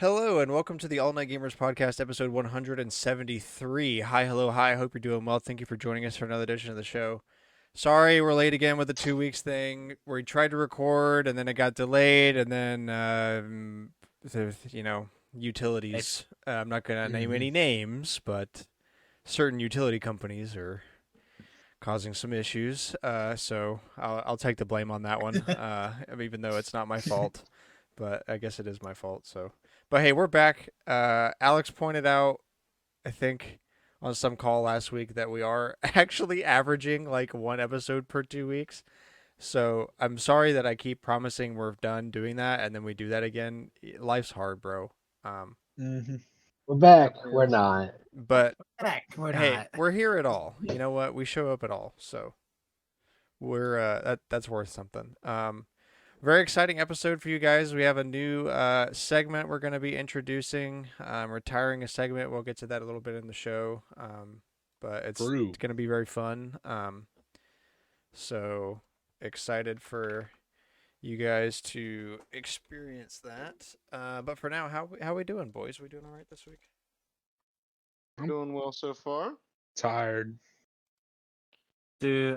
Hello and welcome to the All Night Gamers Podcast, episode 173. Hi, hello, hi. I hope you're doing well. Thank you for joining us for another edition of the show. Sorry, we're late again with the 2 weeks thing. We tried to record and then it got delayed, and then utilities. I'm not gonna name any names, but certain utility companies are causing some issues. So I'll take the blame on that one. Even though it's not my fault, but I guess it is my fault. So. But hey, we're back. Alex pointed out, I think, on some call last week that we are actually averaging like one episode per 2 weeks. So I'm sorry that I keep promising we're done doing that and then we do that again. Life's hard, bro. We're back. We're not. But We're hey, not. we're here at all. You know what? We show up at all. So we're that's worth something. Very exciting episode for you guys. We have a new segment we're going to be introducing. Retiring a segment. We'll get to that a little bit in the show. But it's going to be very fun. So excited for you guys to experience that. But for now, how we doing, boys? We doing all right this week? I'm doing well so far. Tired. Dude,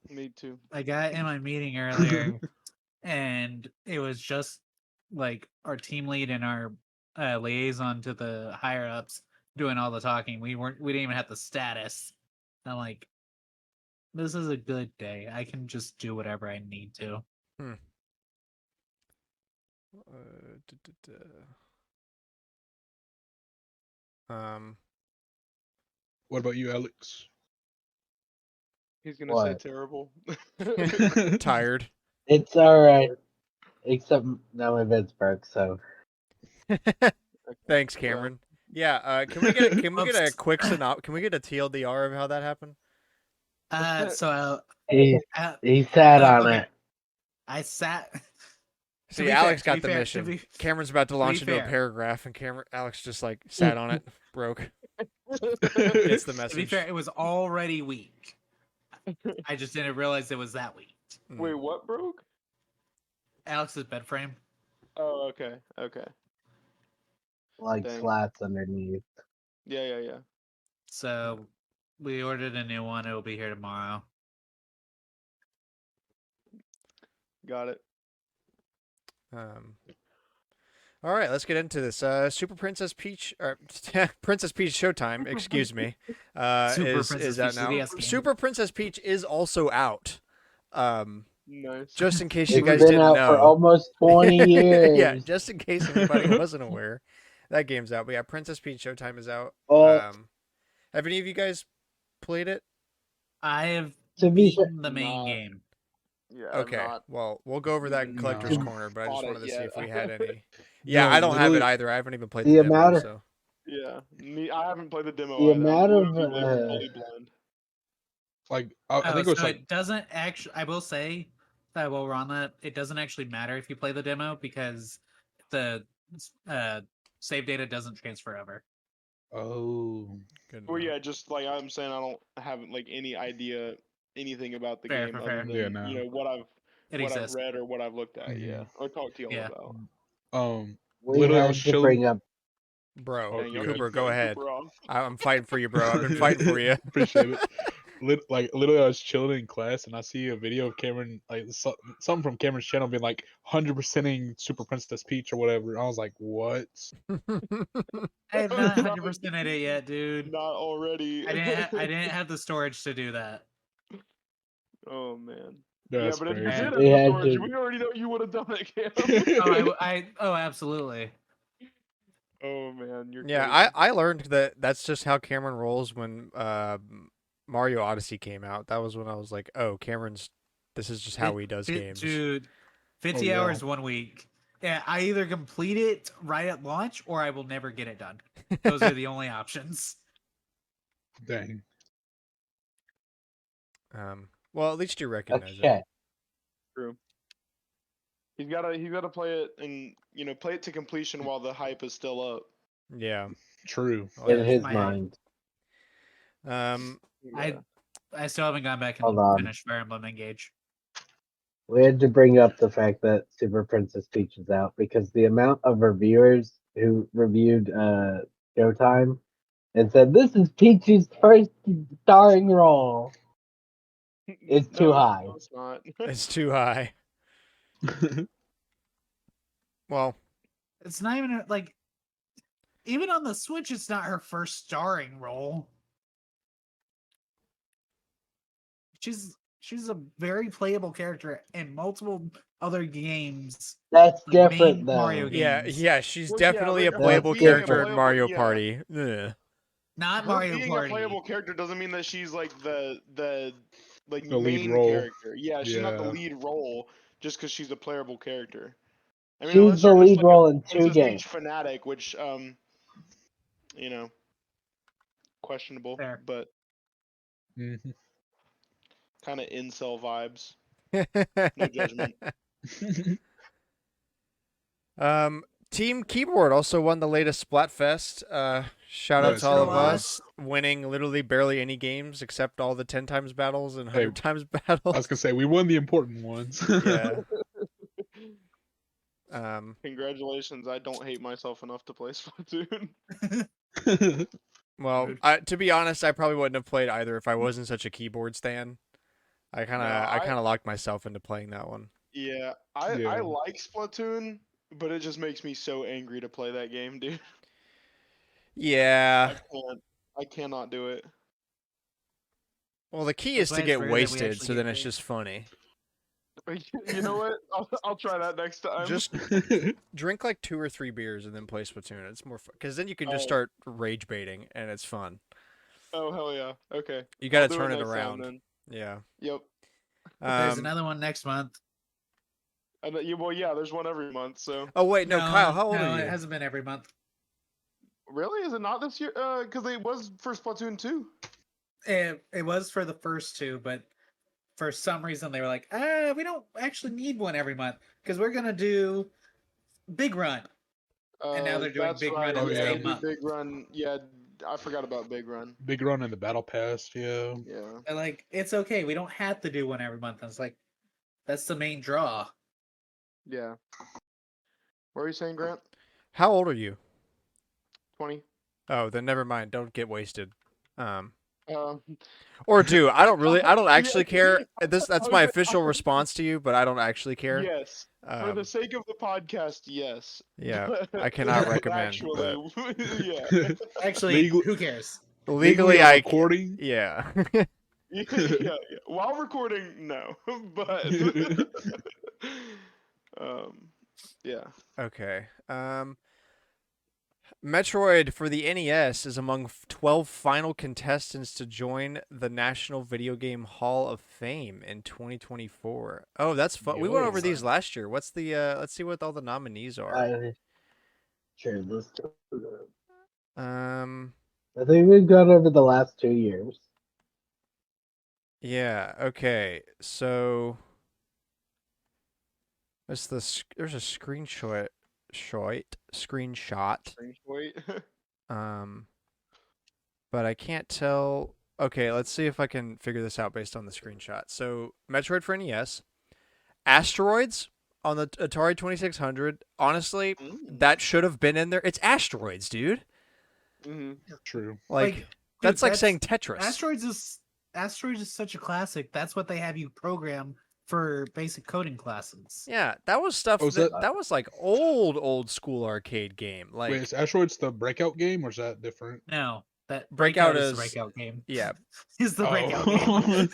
Me too. I got in my meeting earlier, and it was just like our team lead and our liaison to the higher ups doing all the talking. We didn't even have the status. I'm like, this is a good day. I can just do whatever I need to. What about you, Alex? He's gonna What? say terrible. Tired. It's all right. Except now my bed's broke, so. Thanks, Cameron. Yeah. Can we get a quick Can we get a TLDR of how that happened? He sat on okay. it. I sat. See, Alex got the mission. Cameron's about to launch into a paragraph, and Alex just like sat on it, broke. Gets the message. To be fair, it was already weak. I just didn't realize it was that weak. Wait, what broke? Alex's bed frame. Oh, okay. Like Dang. slats underneath. Yeah. So we ordered a new one. It will be here tomorrow. Got it. All right, let's get into this. Super Princess Peach, or Princess Peach Showtime, excuse me, is out now. Super Princess Peach is also out. Nice. Just in case you It's guys been didn't out know. for almost 20 years. Yeah, just in case anybody wasn't aware, that game's out. But yeah, Princess Peach Showtime is out. Well, have any of you guys played it? I have to be fair, beaten the main game. Yeah. Okay. Well, we'll go over that in collector's No. corner, but I just wanted to see if we had any. Yeah, Yeah, I don't have it literally- either. I haven't even played the the demo. amount of- So. Yeah. I haven't played the demo. The either. amount I'm of, literally fully blind. Like, I think it was so like it doesn't actually. I will say that while we're on that, it doesn't actually matter if you play the demo because the save data doesn't transfer over. oh, Good Well, enough. yeah, just like I'm saying, I haven't like any idea anything about the Fair, game fair. other than Yeah, no. you know what I've exists. read or what I've looked at. Yeah, or talked to y'all Yeah. about. we literally I had was to chilling. bring up. Bro, Oh, Dang, y'all Cooper, keep go cutting ahead. Cooper off. I'm fighting for you, bro. I've been fighting for you. Appreciate it. Literally, I was chilling in class and I see a video of Cameron, like something from Cameron's channel, being like 100%ing Super Princess Peach or whatever. I was like, what? I have not 100% it yet, dude. Not already. I didn't have the storage to do that. Oh man. That's yeah, but crazy. if you did We have had the storage, to- we already know you would have done it, Cam. Oh, absolutely. Oh man, you're Yeah, crazy. I learned that that's just how Cameron rolls when Mario Odyssey came out. That was when I was like, oh, this is just how he does games. Dude, 50 yeah. hours 1 week. Yeah, I either complete it right at launch or I will never get it done. Those are the only options. Dang. Well, at least you recognize Okay. it. True. He's gotta play it and play it to completion while the hype is still up. Yeah. True. Oh, In yeah. his my- mind. Yeah. I still haven't gone back Hold and on. finished Fire Emblem Engage. We had to bring up the fact that Super Princess Peach is out because the amount of reviewers who reviewed Showtime and said this is Peach's first starring role. It's too No, high. it's not. It's too high. Well, It's not even like, even on the Switch, it's not her first starring role. She's a very playable character in multiple other games. That's Like main different though. Mario yeah, games. yeah, she's Well, yeah, definitely but a her playable being a character in playable- Mario yeah. Party. Ugh. Not Her Mario being Party. a playable character doesn't mean that she's like the like The lead main role. character. Yeah, she's not the Yeah. lead role just because she's a playable character. I mean, She's unless the you're just lead like role a in 2 Princess games. Peach fanatic, which you know, questionable, Fair. but Mhm. kind of incel vibes. No judgment. Team Keyboard also won the latest Splatfest. Shout out Let's to all of go. us, winning literally barely any games except all the 10 times battles and 100 times I battles. was gonna say we won the important ones. Yeah. Congratulations! I don't hate myself enough to play Splatoon. Well, Rude. to be honest, I probably wouldn't have played either if I wasn't such a keyboard stan. I kind of locked myself into playing that one. Yeah, I Yeah. like Splatoon, but it just makes me so angry to play that game, dude. Yeah. I cannot do it. Well, the key That's is why to it's get rare that we wasted, actually so get then it's paid. just funny. You know what? I'll try that next time. Just drink like 2 or 3 beers and then play Splatoon. It's more fun because then you can just Oh. start rage baiting and it's fun. Oh hell yeah! Okay. You got I'll to do turn it next time, around. then. Yeah. Yep. There's another one next month. And well, yeah, there's one every month. So Oh wait, no, Kyle, how old no, are you? it hasn't been every month. really, is it not this year? Because it was for Splatoon 2. It was for the first 2, but for some reason they were like, we don't actually need one every month because we're gonna do Big Run. And now they're doing That's Big right. Run in the yeah, same they do month. Big Run. Yeah, I forgot about Big Run. Big run in the battle pass, yeah. Yeah. And like, it's okay. We don't have to do one every month. And it's like, that's the main draw. Yeah. What are you saying, Grant? How old are you? 20. Oh, then never mind. Don't get wasted. Um, Or do. I don't actually Yeah. care. That's my Okay, official response to you, but I don't actually care. yes. For the sake of the podcast, yes. Yeah, But I cannot recommend, Actually, yeah. Actually, Legal- who cares? legally on I recording. yeah. Yeah. While recording, no. But yeah. Okay. Metroid for the NES is among 12 final contestants to join the National Video Game Hall of Fame in 2024. Oh, that's fun. We went over these Fun. last year. What's the let's see what all the nominees are. Sure, this. Um I think we've gone over the last 2 years. yeah, okay. So there's a screenshot Wait. but I can't tell. Okay, let's see if I can figure this out based on the screenshot. So, Metroid for NES, Asteroids on the Atari 2600. Honestly, that should have been in there. It's Asteroids, dude. Mm-hmm. True. Like dude, that's like saying Tetris. Asteroids is such a classic. That's what they have you program for basic coding classes. Yeah, that was stuff Oh, is that was like old school arcade game. Like Wait, is Asteroids the breakout game or is that different? No, that Breakout is is- the breakout game. yeah, Is the Oh. breakout game.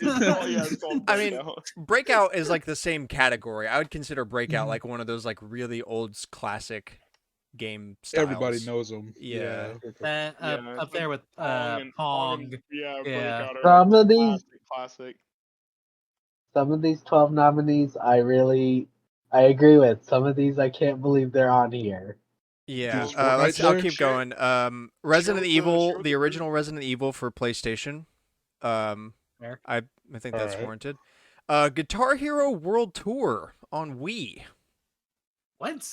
It's called I mean, Breakout. Breakout is like the same category. I would consider Breakout like one of those like really old classic game styles. Everybody knows them. Yeah. That, Yeah, up there with and Pong. yeah, Yeah. Breakout are Some like of these- classic. Some of these 12 nominees, I agree with. Some of these, I can't believe they're on here. Yeah, Just right I'll there. keep going. Resident Evil, the original Resident Evil for PlayStation. Fair. I think that's Alright. warranted. Guitar Hero World Tour on Wii. What?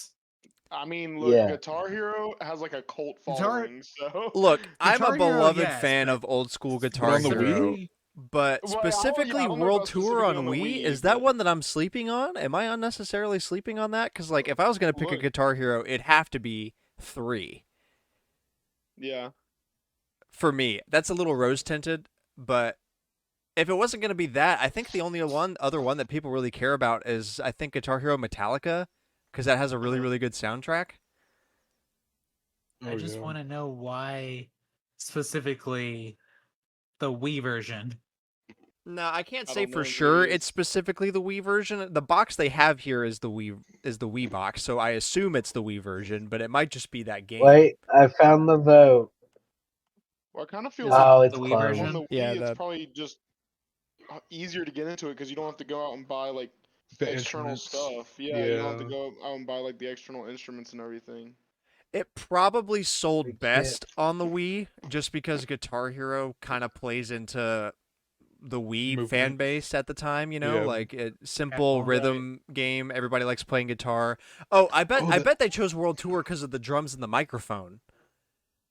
I mean, look, Yeah. Guitar Hero has like a cult Guitar- following, so Look, I'm a Guitar Hero, beloved yes, fan but of old school But Guitar on the Hero. Wii? But Well, specifically I don't know World about Tour on specifically on the Wii, Wii, is that but- one that I'm sleeping on? Am I unnecessarily sleeping on that? Because like, if I was gonna pick a Look. Guitar Hero, it'd have to be 3 Yeah. for me. That's a little rose tinted, but if it wasn't gonna be that, I think the only other one that people really care about is I think Guitar Hero Metallica, because that has a really really good soundtrack. I just want to know why specifically the Wii version. No, I can't I say don't for know, sure maybe it's it's- specifically the Wii version. The box they have here is the Wii box, so I assume it's the Wii version, but it might just be that game. Wait, I found the vote. Well, I kind of feel Is like it Oh, it's the Wii close. version? on the Wii, Yeah, it's the- probably just easier to get into it because you don't have to go out and buy like The external instruments. stuff. Yeah, you don't have to Yeah. go out and buy like the external instruments and everything. It probably sold Big best on the Wii just because Guitar Hero kind of plays into the Wii fan Movement. base at the time, you know, Yeah. like simple Right. rhythm game. Everybody likes playing guitar. Oh, I Oh, bet they chose World Tour because of the drums and the microphone.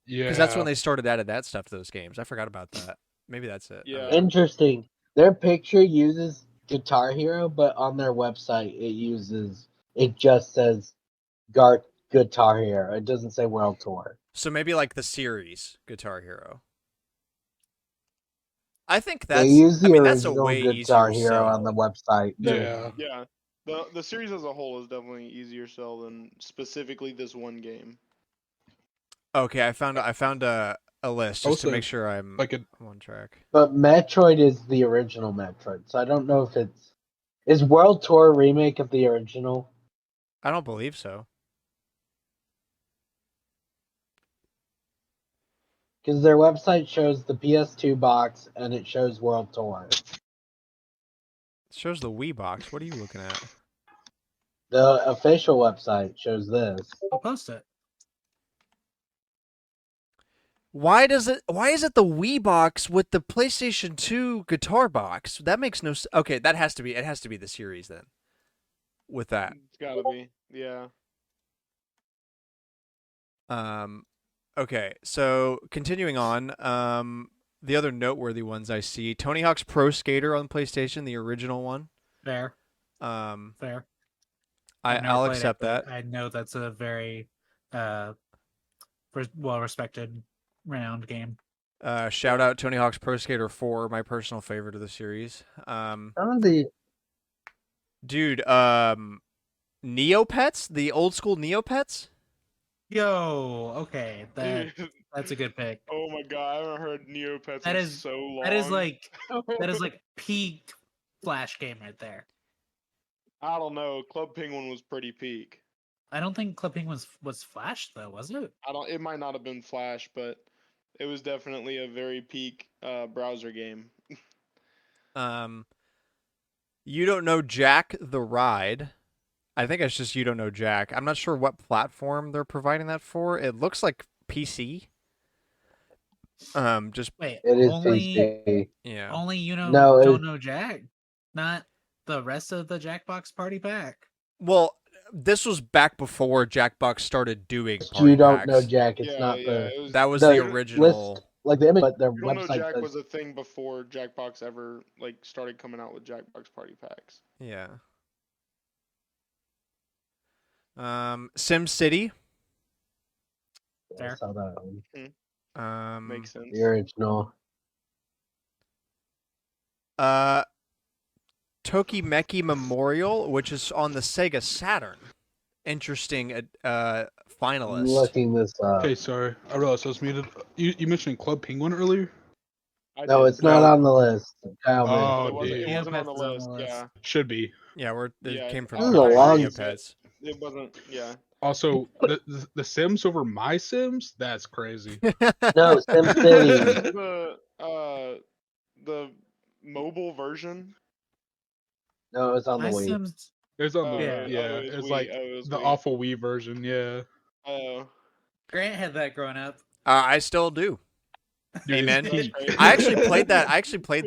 Yeah. Because that's when they started adding that stuff to those games. I forgot about that. Maybe that's it. I don't Yeah. know. Interesting. Their picture uses Guitar Hero, but on their website it just says Guitar Hero. It doesn't say World Tour. So maybe like the series Guitar Hero. I think They that's. use the I mean, that's a original way Guitar easier Hero sell. on the website. Yeah. Yeah. The series as a whole is definitely easier sell than specifically this one game. Okay, I found a list just to Also, make sure I'm like a on track. But Metroid is the original Metroid, so I don't know if is World Tour a remake of the original. I don't believe so. Because their website shows the PS2 box and it shows World Tour. It shows the Wii box. What are you looking at? The official website shows this. I'll post it. Why is it the Wii box with the PlayStation 2 guitar box? That makes no sense. Okay, it has to be the series then. With that. It's gotta be. Yeah. Okay, so continuing on, the other noteworthy ones I see, Tony Hawk's Pro Skater on PlayStation, the original one. Fair. Um, Fair. I've never I'll played it, accept but that. I know that's a very well respected, renowned game. Shout out Tony Hawk's Pro Skater 4, my personal favorite of the series. Some of the Dude, Neopets, the old school Neopets. Yo, okay, Dude, that's a good pick. oh my god, I haven't heard Neopets That in is- so long. That is like peak Flash game right there. I don't know. Club Penguin was pretty peak. I don't think Club Penguin was Flash though, was it? It might not have been Flash, but it was definitely a very peak browser game. You Don't Know Jack the Ride. I think it's just You Don't Know Jack. I'm not sure what platform they're providing that for. It looks like PC. Just Wait, it is only PC. yeah. only No, don't it's- know Jack, not the rest of the Jackbox Party Pack. Well, this was back before Jackbox started doing party You don't packs. know Jack. It's yeah, not yeah. the It was, That was the the original. list, like the image, but their You Don't Know website Jack says was a thing before Jackbox ever like started coming out with Jackbox Party Packs. Yeah. Sim City. I Fair. saw that one. Makes sense. The original. Tokimeki Memorial, which is on the Sega Saturn. Interesting finalist. I'm looking this up. Okay, sorry. I realized I was muted. You mentioned Club Penguin earlier? No, did. it's not No. on the list. Kyle, Oh, It wasn't, dude. it wasn't on the Neopets is on the list. list. Yeah. Should be. Yeah, it Yeah, came from This is a long- Neopets. It wasn't. Yeah. Also, the Sims over My Sims? That's crazy. No, SimCity. The mobile version. No, it's on the My Wii. Sims. It's on the Yeah. it's like the awful Wii version, yeah. Oh. Grant had that growing up. I still do. Dude, Amen. it's peak. I actually played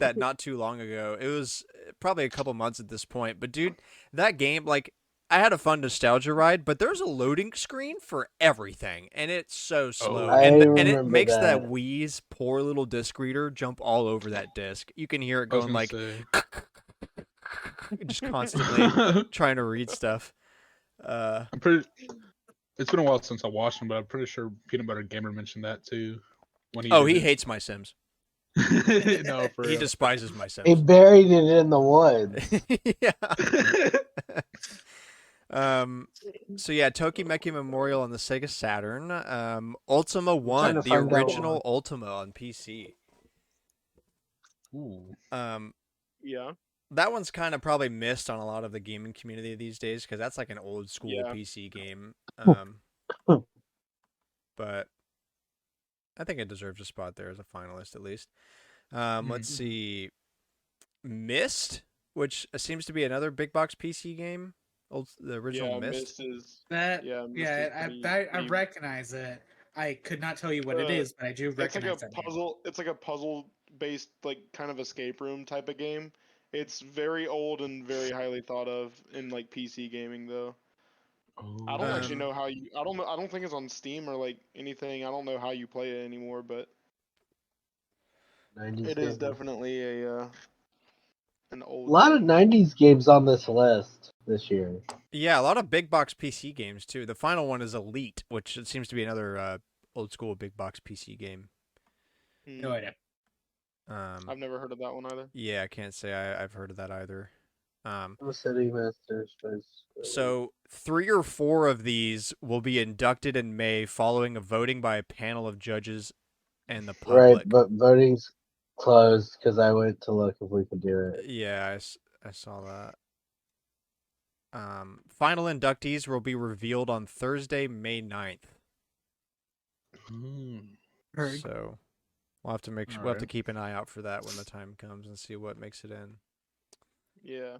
that. not too long ago. It was probably a couple months at this point. But dude, that game, like, I had a fun nostalgia ride, but there's a loading screen for everything, and it's so slow. Oh. I And it remember makes that that. Wii's poor little disc reader jump all over that disc. You can hear it I was going gonna like say. just constantly trying to read stuff. I'm pretty. It's been a while since I watched him, but I'm pretty sure Peanut Butter Gamer mentioned that too when he Oh, did he it. hates my Sims. No, for He real. despises my He Sims. buried it in the woods. Yeah. So yeah, Tokimeki Memorial on the Sega Saturn. Ultima trying 1, to the find out original Ultima on PC. Ooh. Yeah. That one's kind of probably missed on a lot of the gaming community these days because that's like an old school Yeah. PC game. But I think it deserves a spot there as a finalist at least. Let's see, Myst, which seems to be another big box PC game. The original Yeah, Myst. Myst is That Myst is I pretty recognize it. I could not tell you what it uh, is, but I do it's like a recognize that name. puzzle. It's like a puzzle based, like kind of escape room type of game. It's very old and very highly thought of in like PC gaming, though. I don't actually Um, know how you. I don't know. I don't think it's on Steam or like anything. I don't know how you play it anymore, but 90s it is games. definitely a an A old lot of game. 90s games on this list this year. Yeah, a lot of big box PC games too. The final one is Elite, which it seems to be another old school big box PC game. No idea. I've never heard of that one either. Yeah, I can't say I've heard of that either. City Masters. So 3 or 4 of these will be inducted in May following a voting by a panel of judges and the Right, public. but voting's closed because I went to look if we could do it. Yeah, I saw that. Final inductees will be revealed on Thursday, May 9th. Heard. So we'll have to we'll have to Alright. keep an eye out for that when the time comes and see what makes it in. Yeah.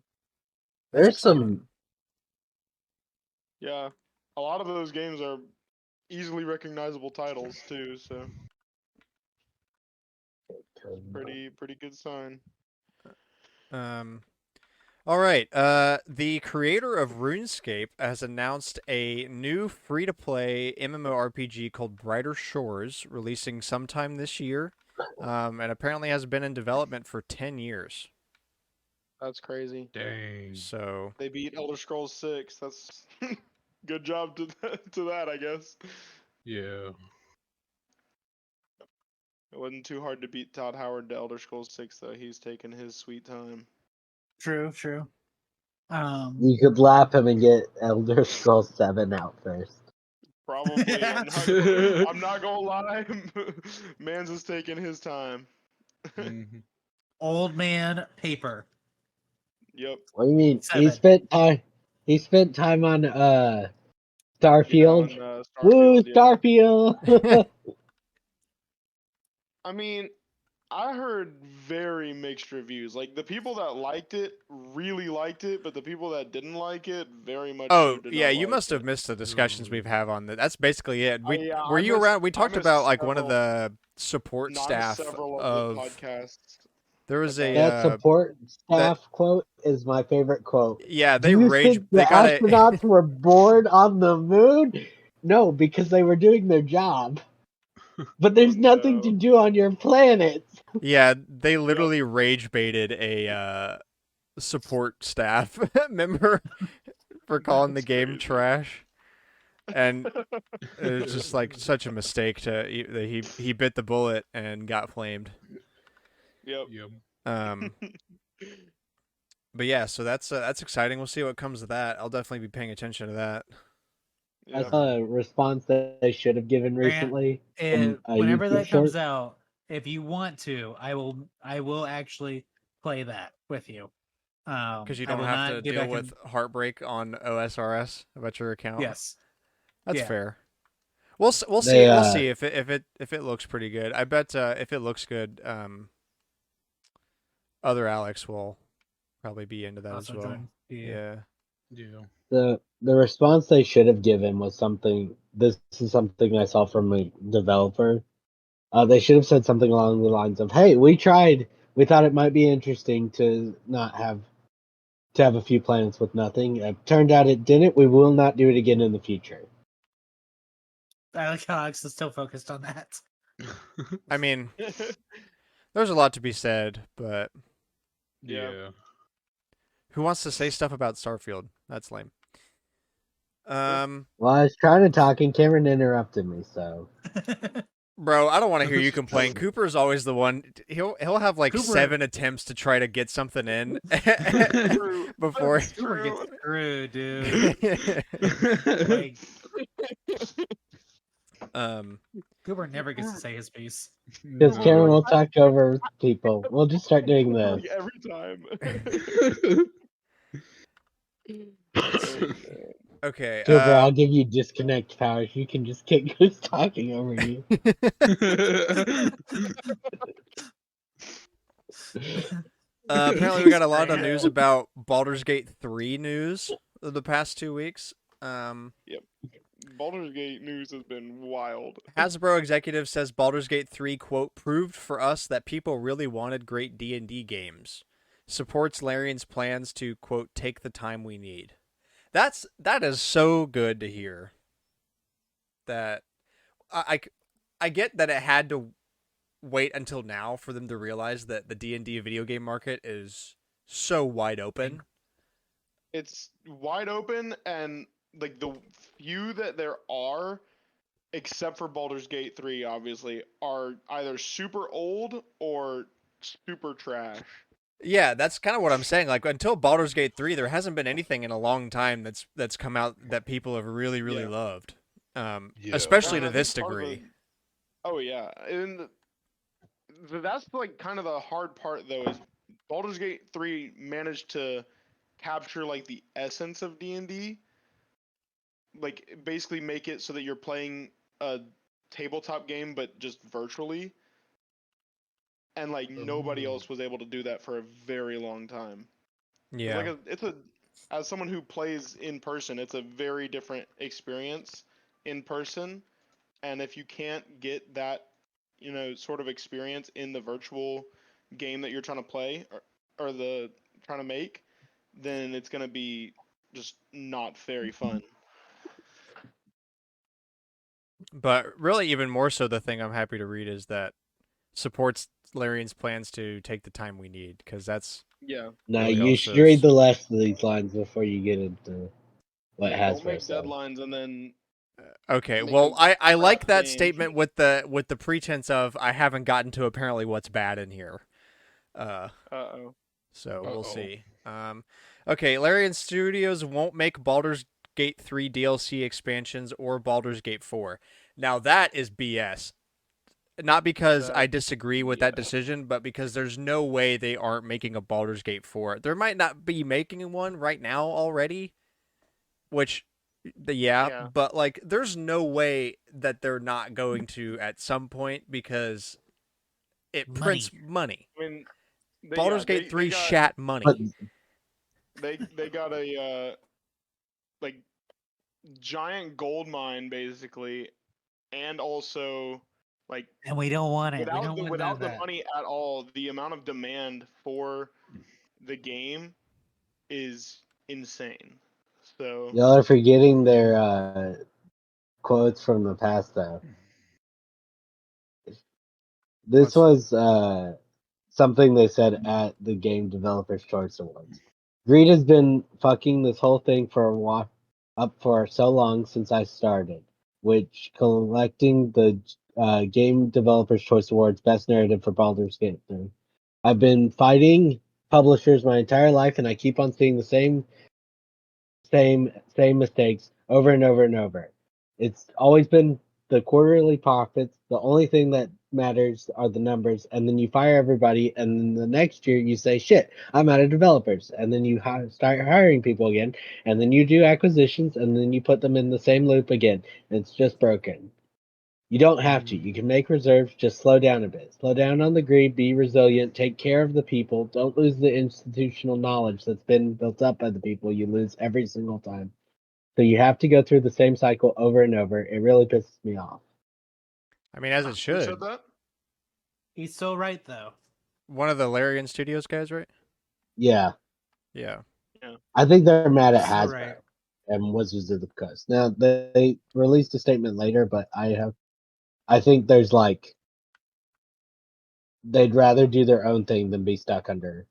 That's There's exciting. some. Yeah. A lot of those games are easily recognizable titles too, so pretty good sign. All right. The creator of RuneScape has announced a new free-to-play MMORPG called Brighter Shores, releasing sometime this year, and apparently has been in development for 10 years. That's crazy. Dang. So They beat Elder Scrolls 6. That's good job to that, I guess. Yeah. It wasn't too hard to beat Todd Howard to Elder Scrolls 6 though. He's taking his sweet time. True. You could lap him and get Elder Scrolls 7 out first. Probably. I'm not gonna lie. Mans is taking his time. Mhm. Old man paper. Yep. What do you mean? 7. He spent time on Yeah, Starfield. on, Woo, Starfield, yeah. Starfield! I mean, I heard very mixed reviews. Like the people that liked it really liked it, but the people that didn't like it very much so did yeah, not you like must have it. missed the discussions we've had on that. That's basically it. Yeah, Were I you missed- around? We I talked missed about like one of several- the support Not staff several of the podcasts. there was a That support staff quote is my favorite quote. yeah, Do they you rage. think the They got a astronauts were bored on the moon? No, because they were doing their job. But there's nothing to No. do on your planet. yeah, they literally rage baited a support staff member for calling the That's game crazy. trash. And it's just like such a mistake he bit the bullet and got flamed. Yep. Yep. But yeah, so that's exciting. We'll see what comes of that. I'll definitely be paying attention to that. I Yeah. saw a response that they should have given Grant, recently. Whenever YouTube that short. comes out, if you want to, I will actually play that with you. Because you I don't will have not to get deal back with heartbreak on OSRS about your account. Yes. That's Yeah. fair. We'll see. We'll see if it looks pretty good. I bet if it looks good, other Alex will probably be into that Also as well. join. Yeah. Yeah. The response they should have given was something. This is something I saw from a developer. They should have said something along the lines of, "Hey, we tried. We thought it might be interesting to not have to have a few planets with nothing. It turned out it didn't. We will not do it again in the future. I like how Alex is still focused on that. I mean, there's a lot to be said, but Yeah. who wants to say stuff about Starfield? That's lame. Well, I was trying to talk and Cameron interrupted me, so. Bro, I don't want to hear you complain. Cooper's always the one. He'll have like Cooper- 7 attempts to try to get something in True. before. That's Cooper true. gets screwed, dude. Like, Cooper never gets to say his piece. Because Cameron will talk over people. We'll just start doing this. Like every time. Let's see. Okay. Cooper, I'll give you disconnect powers. You can just get who's talking over you. Apparently, we got a lot of news about Baldur's Gate 3 news of the past 2 weeks. Baldur's Gate news has been wild. Hasbro executive says Baldur's Gate 3, quote, proved for us that people really wanted great D&D games. Supports Larian's plans to, quote, take the time we need. That is so good to hear. That I get that it had to wait until now for them to realize that the D&D video game market is so wide open. It's wide open, and like the few that there are, except for Baldur's Gate 3, obviously, are either super old or super trash. Yeah, that's kind of what I'm saying. Like until Baldur's Gate 3, there hasn't been anything in a long time that's come out that people have really loved. Especially to this degree. Oh yeah, and that's like kind of the hard part though, is Baldur's Gate 3 managed to capture like the essence of D&D, like basically make it so that you're playing a tabletop game but just virtually, and like nobody else was able to do that for a very long time. Yeah. As someone who plays in person, it's a very different experience in person, and if you can't get that, sort of experience in the virtual game that you're trying to play or trying to make, then it's going to be just not very fun. But really, even more so, the thing I'm happy to read is that supports Larian's plans to take the time we need, because that's Now really you also should read the rest of these lines before you get into what Don't Hasbro make said. deadlines and then okay. make Well, a I like crap that game. statement with the pretense of I haven't gotten to apparently what's bad in here. Uh-oh. So we'll see. Okay, Larian Studios won't make Baldur's Gate 3 DLC expansions or Baldur's Gate 4. Now that is BS. Not because I disagree with that decision, but because there's no way they aren't making a Baldur's Gate 4. There might not be making one right now already, which, but like there's no way that they're not going to at some point because it prints money. I mean, Baldur's Gate 3 shat money. They got a like giant gold mine basically, and also like, and we don't want it. Without the money at all, the amount of demand for the game is insane. So Y'all are forgetting their quotes from the past, though. This was something they said at the Game Developers Choice Awards. Greed has been fucking this whole thing up for so long since I started, which collecting the Game Developers Choice Awards Best Narrative for Baldur's Gate 3. I've been fighting publishers my entire life, and I keep on seeing the same mistakes over and over and over. It's always been the quarterly profits. The only thing that matters are the numbers, and then you fire everybody, and then the next year you say, "Shit, I'm out of developers," and then you start hiring people again, and then you do acquisitions, and then you put them in the same loop again. It's just broken. You don't have to. You can make reserves. Just slow down a bit. Slow down on the greed. Be resilient. Take care of the people. Don't lose the institutional knowledge that's been built up by the people. You lose every single time. So you have to go through the same cycle over and over. It really pisses me off. I mean, as it should. Who said that? He's so right, though. One of the Larian Studios guys, right? Yeah. Yeah. I think they're mad at So Hasbro right. and Wizards of the Coast. Now they released a statement later, but I think there's like they'd rather do their own thing than be stuck under.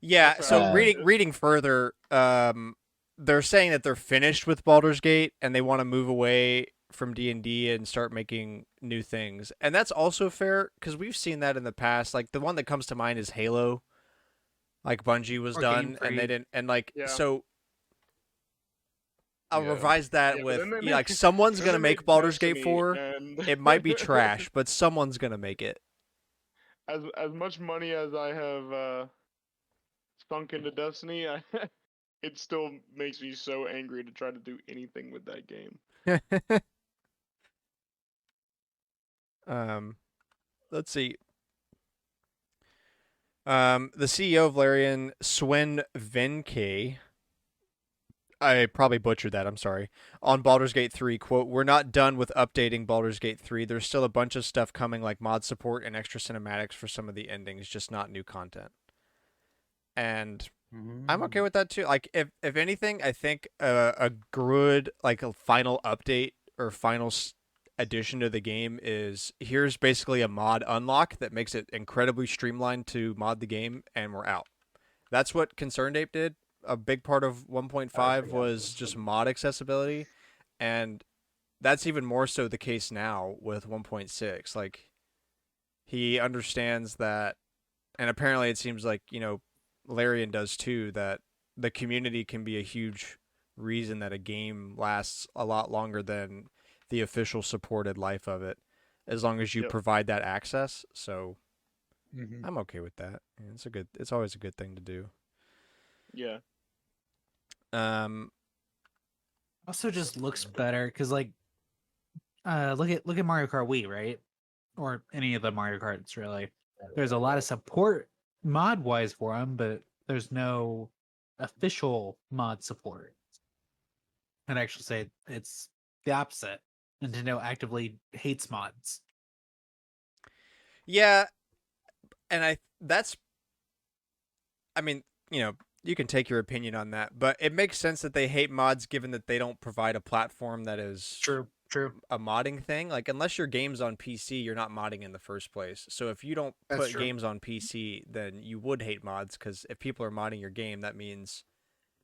Yeah, That's so right. reading further, they're saying that they're finished with Baldur's Gate and they want to move away from D&D and start making new things. And that's also fair because we've seen that in the past. Like the one that comes to mind is Halo. Like Bungie was Or Game done and they Freak. didn't, and like Yeah. so I'll Yeah. revise that Yeah, but with then they you know, like made- someone's then going they to make made Baldur's Gate Destiny, 4. and It might be trash, but someone's going to make it. as much money as I have sunk into Destiny, it still makes me so angry to try to do anything with that game. Let's see. The CEO of Larian, Swen Venke, I probably butchered that, I'm sorry, on Baldur's Gate 3, quote, "We're not done with updating Baldur's Gate 3. There's still a bunch of stuff coming like mod support and extra cinematics for some of the endings, just not new content." And I'm okay with that too. Like if anything, I think a good like a final update or final addition to the game is here's basically a mod unlock that makes it incredibly streamlined to mod the game, and we're out. That's what Concerned Ape did. A big part of 1.5 was just mod accessibility, and that's even more so the case now with 1.6. Like he understands that, and apparently it seems like Larian does too, that the community can be a huge reason that a game lasts a lot longer than the official supported life of it, as long as you Yep. provide that access. So Mhm. I'm okay with that. It's always a good thing to do. Yeah. Also just looks better because like look at Mario Kart Wii, right? Or any of the Mario Karts really. There's a lot of support mod wise for them, but there's no official mod support. I'd actually say it's the opposite. Nintendo actively hates mods. Yeah, and I mean, you can take your opinion on that, but it makes sense that they hate mods given that they don't provide a platform that is True. a modding thing. Like unless your game's on PC, you're not modding in the first place. So if you don't That's put true. games on PC, then you would hate mods because if people are modding your game, that means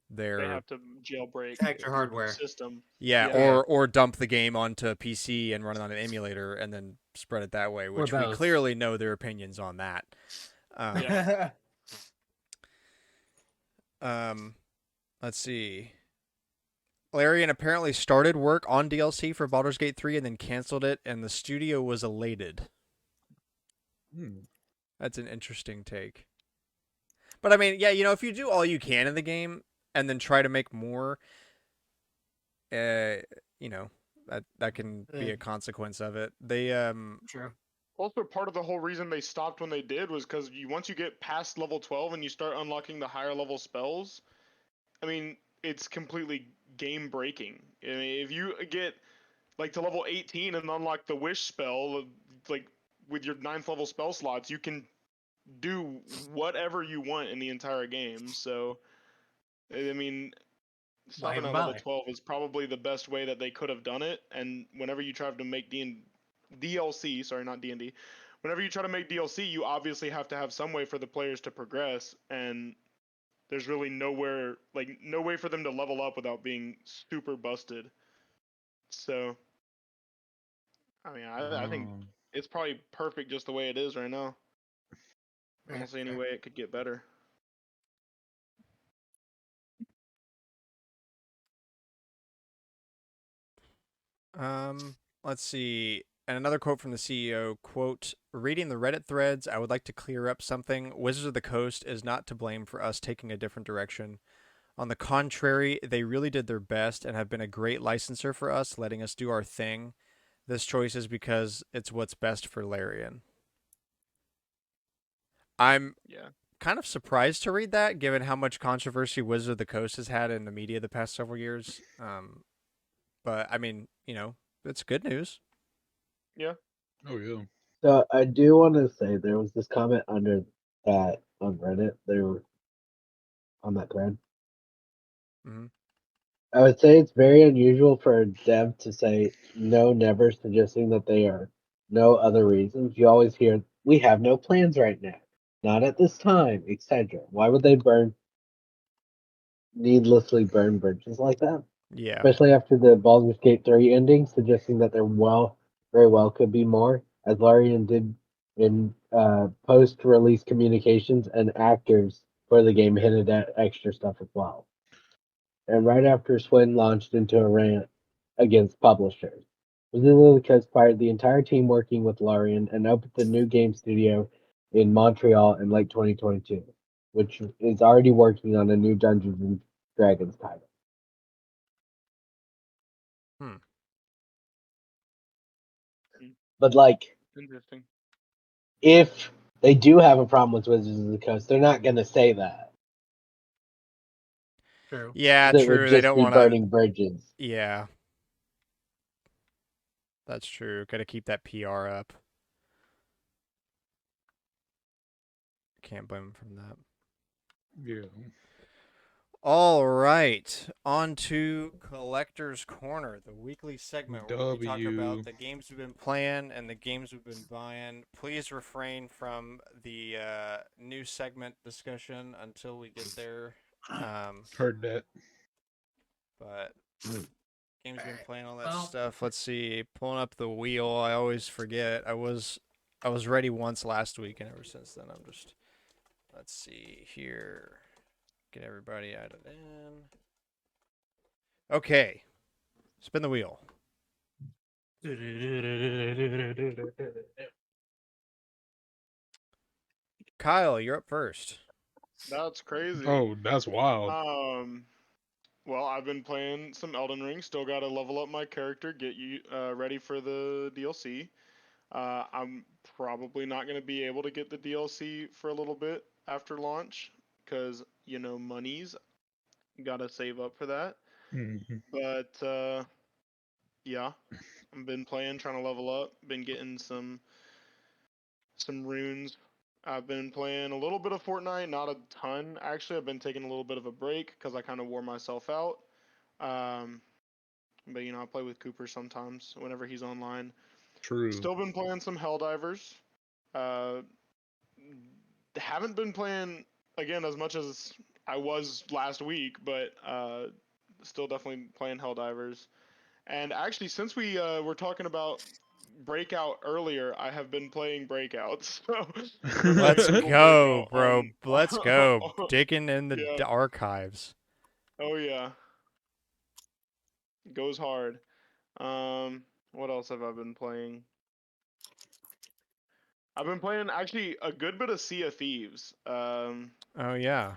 They they're have to jailbreak Hack your your hardware. system. yeah, Yeah. or dump the game onto PC and run it on an emulator and then spread it that way, which we both. clearly know their opinions on that. Yeah. Let's see. Larian apparently started work on DLC for Baldur's Gate 3 and then canceled it, and the studio was elated. That's an interesting take. But I mean, yeah, if you do all you can in the game and then try to make more, that can be a consequence of it. They True. Also, part of the whole reason they stopped when they did was because once you get past level 12 and you start unlocking the higher level spells, I mean, it's completely game breaking. I mean, if you get like to level 18 and unlock the wish spell, like with your 9th level spell slots, you can do whatever you want in the entire game. So, I mean, stopping Bye at level bye. 12 is probably the best way that they could have done it. And whenever you try to make DLC, sorry, not D&D, whenever you try to make DLC, you obviously have to have some way for the players to progress, and there's really no way for them to level up without being super busted. So, I mean, I think it's probably perfect just the way it is right now. I don't see any way it could get better. Let's see. And another quote from the CEO, quote, "Reading the Reddit threads, I would like to clear up something. Wizards of the Coast is not to blame for us taking a different direction. On the contrary, they really did their best and have been a great licensor for us, letting us do our thing. This choice is because it's what's best for Larian." I'm Yeah. kind of surprised to read that, given how much controversy Wizards of the Coast has had in the media the past several years. But I mean, it's good news. Yeah. Oh yeah. So I do want to say there was this comment under that on Reddit. on that thread. Mhm. I would say it's very unusual for a dev to say no, never, suggesting that they are no other reasons. You always hear, "We have no plans right now, not at this time," etc. Why would they needlessly burn bridges like that? Yeah. Especially after the Baldur's Gate 3 ending, suggesting that there very well could be more, as Larian did in post-release communications, and actors for the game hinted at extra stuff as well. And right after Swin launched into a rant against publishers, Wizards of the Coast fired the entire team working with Larian and opened the new game studio in Montreal in late 2022, which is already working on a new Dungeons and Dragons title. Hmm. But like, Interesting. if they do have a problem with Wizards of the Coast, they're not going to say that. True. Yeah, It would true. They just don't be want to. burning bridges. Yeah. That's true. Got to keep that PR up. Can't blame them from that. Yeah. All right, on to Collector's Corner, the weekly segment where we talk about W. the games we've been playing and the games we've been buying. Please refrain from the new segment discussion until we get there. Heard that. But games we've been playing, all that Well- stuff. Let's see, pulling up the wheel. I always forget. I was ready once last week, and ever since then, I'm just. Let's see here. Get everybody added in. Okay. Spin the wheel. Kyle, you're up first. That's crazy. Oh, that's wild. Well, I've been playing some Elden Ring. Still got to level up my character, get you ready for the DLC. I'm probably not going to be able to get the DLC for a little bit after launch because, monies. Got to save up for that. Mhm. But, yeah, I've been playing, trying to level up. Been getting some runes. I've been playing a little bit of Fortnite, not a ton actually. I've been taking a little bit of a break because I kind of wore myself out. But I play with Cooper sometimes whenever he's online. True. Still been playing some Helldivers. Uh, haven't been playing again as much as I was last week, but still definitely playing Helldivers. And actually, since we were talking about Breakout earlier, I have been playing Breakouts. So I've been playing Let's a little go, Breakout bro. on- Let's go. Digging in the Yeah. archives. Oh yeah, goes hard. What else have I been playing? I've been playing actually a good bit of Sea of Thieves. Oh, yeah.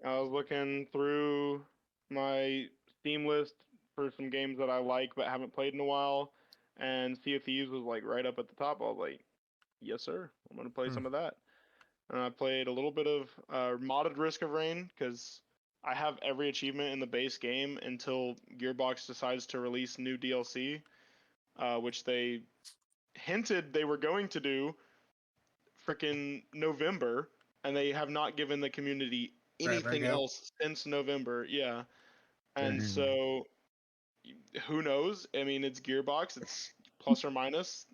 I was looking through my Steam list for some games that I like but haven't played in a while, and Sea of Thieves was like right up at the top. I was like, yes, sir, I'm gonna play some of that. And I played a little bit of modded Risk of Rain because I have every achievement in the base game until Gearbox decides to release new DLC, which they hinted they were going to do freaking November, and they have not given the community Forever anything ago. else since November. Yeah. And Dang. so who knows? I mean, it's Gearbox, it's plus or minus.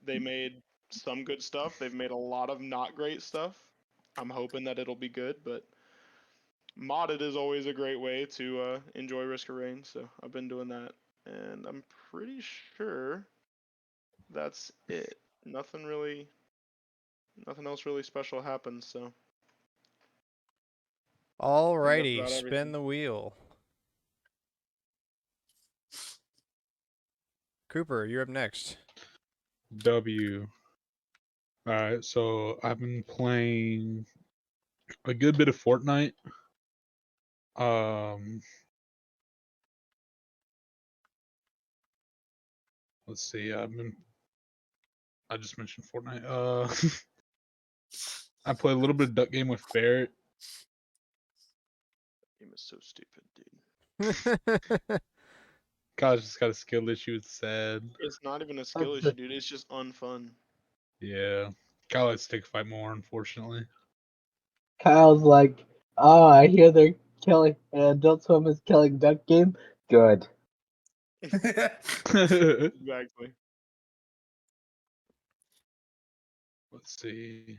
They made some good stuff, they've made a lot of not great stuff. I'm hoping that it'll be good, but modded is always a great way to enjoy Risk of Rain, so I've been doing that. And I'm pretty sure that's it. Nothing else really special happens, so Alrighty, about spin everything. the wheel. Cooper, you're up next. W. Alright, so I've been playing a good bit of Fortnite. Let's see. I just mentioned Fortnite. I play a little bit of Duck Game with Barrett. Game is so stupid, dude. Gosh, just got a skill issue. It's sad. It's not even a skill issue, dude. It's just unfun. Yeah. Kyle likes to take a fight more, unfortunately. Kyle's like, Oh, I hear they're killing. Adult Swim is killing Duck Game. Good. Exactly. Let's see.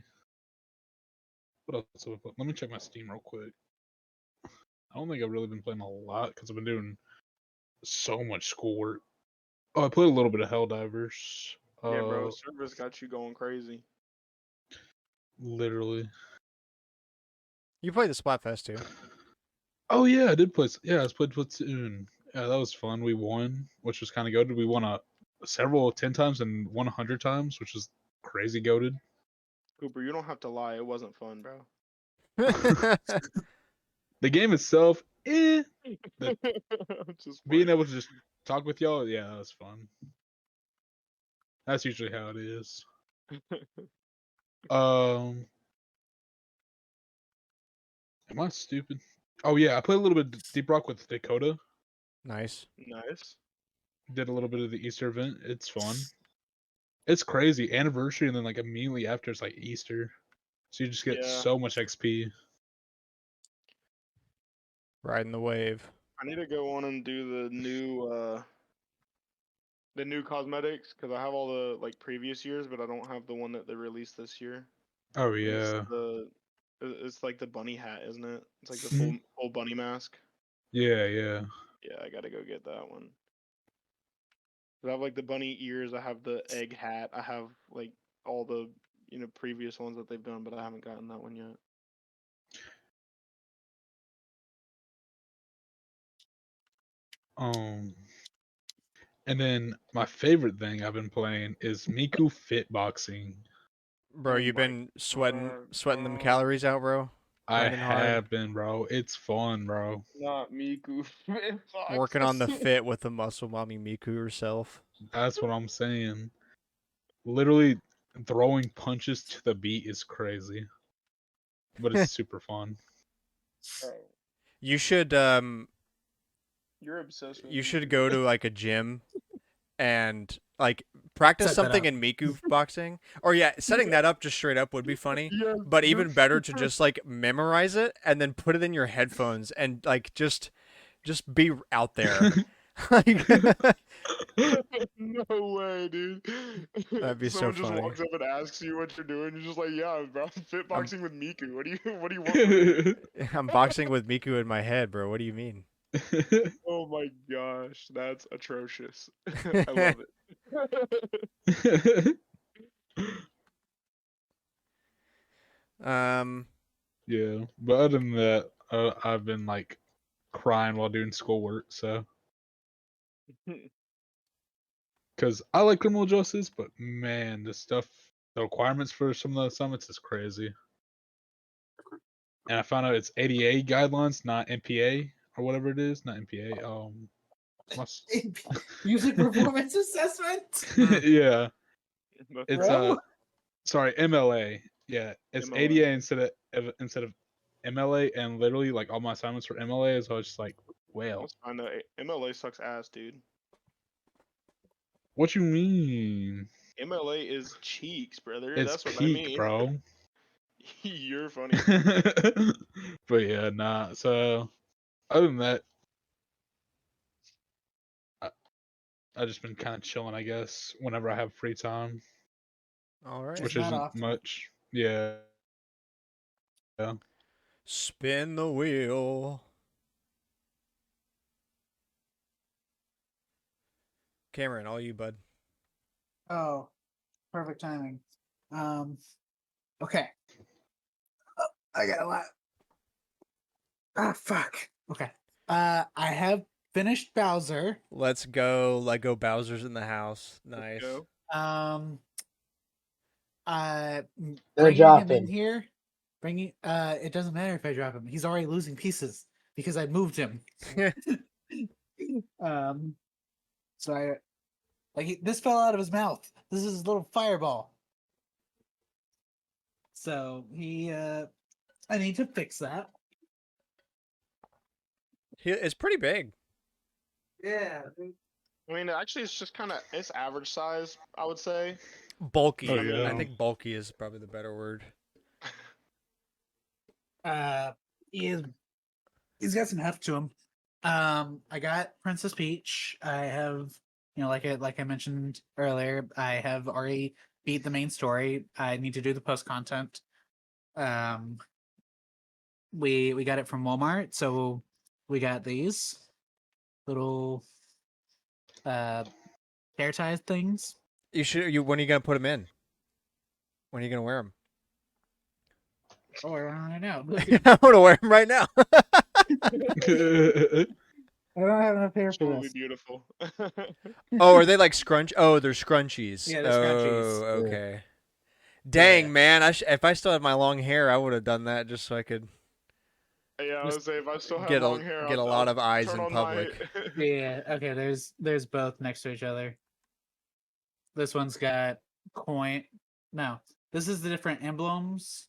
What else have I played? Let me check my Steam real quick. I don't think I've really been playing a lot because I've been doing so much schoolwork. Oh, I played a little bit of Helldivers. Yeah, bro. Service got you going crazy. Literally. You played the Splatfest too. Oh yeah, I did play. Yeah, I played Splatoon. Yeah, that was fun. We won, which was kind of goated. We won several 10 times and won 100 times, which was crazy goated. Cooper, you don't have to lie. It wasn't fun, bro. The game itself, the Just being playing. able to just talk with y'all, yeah, that was fun. That's usually how it is. Am I stupid? Oh yeah, I played a little bit of Deep Rock with Dakota. Nice. Nice. Did a little bit of the Easter event. It's fun. It's crazy. Anniversary and then like immediately after it's like Easter. So you just get Yeah. so much XP. Riding the wave. I need to go on and do the new cosmetics because I have all the like previous years, but I don't have the one that they released this year. Oh And yeah. it's like the bunny hat, isn't it? It's like the Mhm. full bunny mask. Yeah. Yeah, I gotta go get that one. I have like the bunny ears. I have the egg hat. I have like all the previous ones that they've done, but I haven't gotten that one yet. And then my favorite thing I've been playing is Miku Fit Boxing. Bro, Oh you've my been sweating God, them bro. calories out, bro. I Grinding hard. have been, bro. It's fun, bro. Not Miku. Working on the fit with the muscle mommy Miku herself. That's what I'm saying. Literally throwing punches to the beat is crazy. But it's super fun. You should You're obsessed with you should Miku. go to like a gym and like practice Set that something up. in Miku boxing. Or yeah, setting that up just straight up would be funny. Yes, But you're even better to super- just like memorize it and then put it in your headphones and like just be out there. Like No way, dude. that'd be so Someone just funny. walks up and asks you what you're doing. You're just like, yeah, bro, I'm fit I'm- boxing with Miku. What do you want from me? I'm boxing with Miku in my head, bro. What do you mean? Oh my gosh, that's atrocious. I love it. Yeah, but other than that, I've been like crying while doing schoolwork. So, because I like criminal justice, but man, the requirements for some of the summits is crazy. And I found out it's ADA guidelines, not MPA or whatever it is, not MPA. Music performance assessment. Yeah, That's it's Bro. sorry, MLA. Yeah, it's MLA. ADA instead of MLA, and literally like all my assignments were MLA, so I was just like, well, I know MLA sucks ass, dude. what you mean? MLA is cheeks, brother. It's That's what I peak, mean. bro. You're funny. But yeah, nah. So other than that, I just been kind of chilling, I guess, whenever I have free time, All right. which Not isn't often. much. Yeah. Spin the wheel. Cameron, all you, bud. Oh, perfect timing. Okay. I got a lot. Ah, fuck. Okay. I have finished Bowser. Let's go. Lego Bowser's in the house. Let's Nice. go. Bringing drop him in him. here. Bringing. It doesn't matter if I drop him. He's already losing pieces because I moved him. So this fell out of his mouth. This is his little fireball. So I need to fix that. It's pretty big. Yeah. I mean, actually, it's just it's average size, I would say. Bulky. Oh, yeah. I think bulky is probably the better word. He's got some heft to him. I got Princess Peach. I have, like I mentioned earlier, I have already beat the main story. I need to do the post content. We got it from Walmart, so we got these little hair tie things. You should. When are you gonna put them in? When are you gonna wear them? Oh, I know. I'm gonna wear them right now. I don't have enough hair for Totally this. beautiful. Oh, are they like scrunch? Oh, they're scrunchies. Yeah, they're scrunchies. Oh, okay. Dang, Yeah. man! If I still had my long hair, I would have done that just so I could Yeah, I was say if I still have get long hair, a I'll lot of eyes turn in on public. my. Yeah, okay, there's both next to each other. This one's got coin. No, this is the different emblems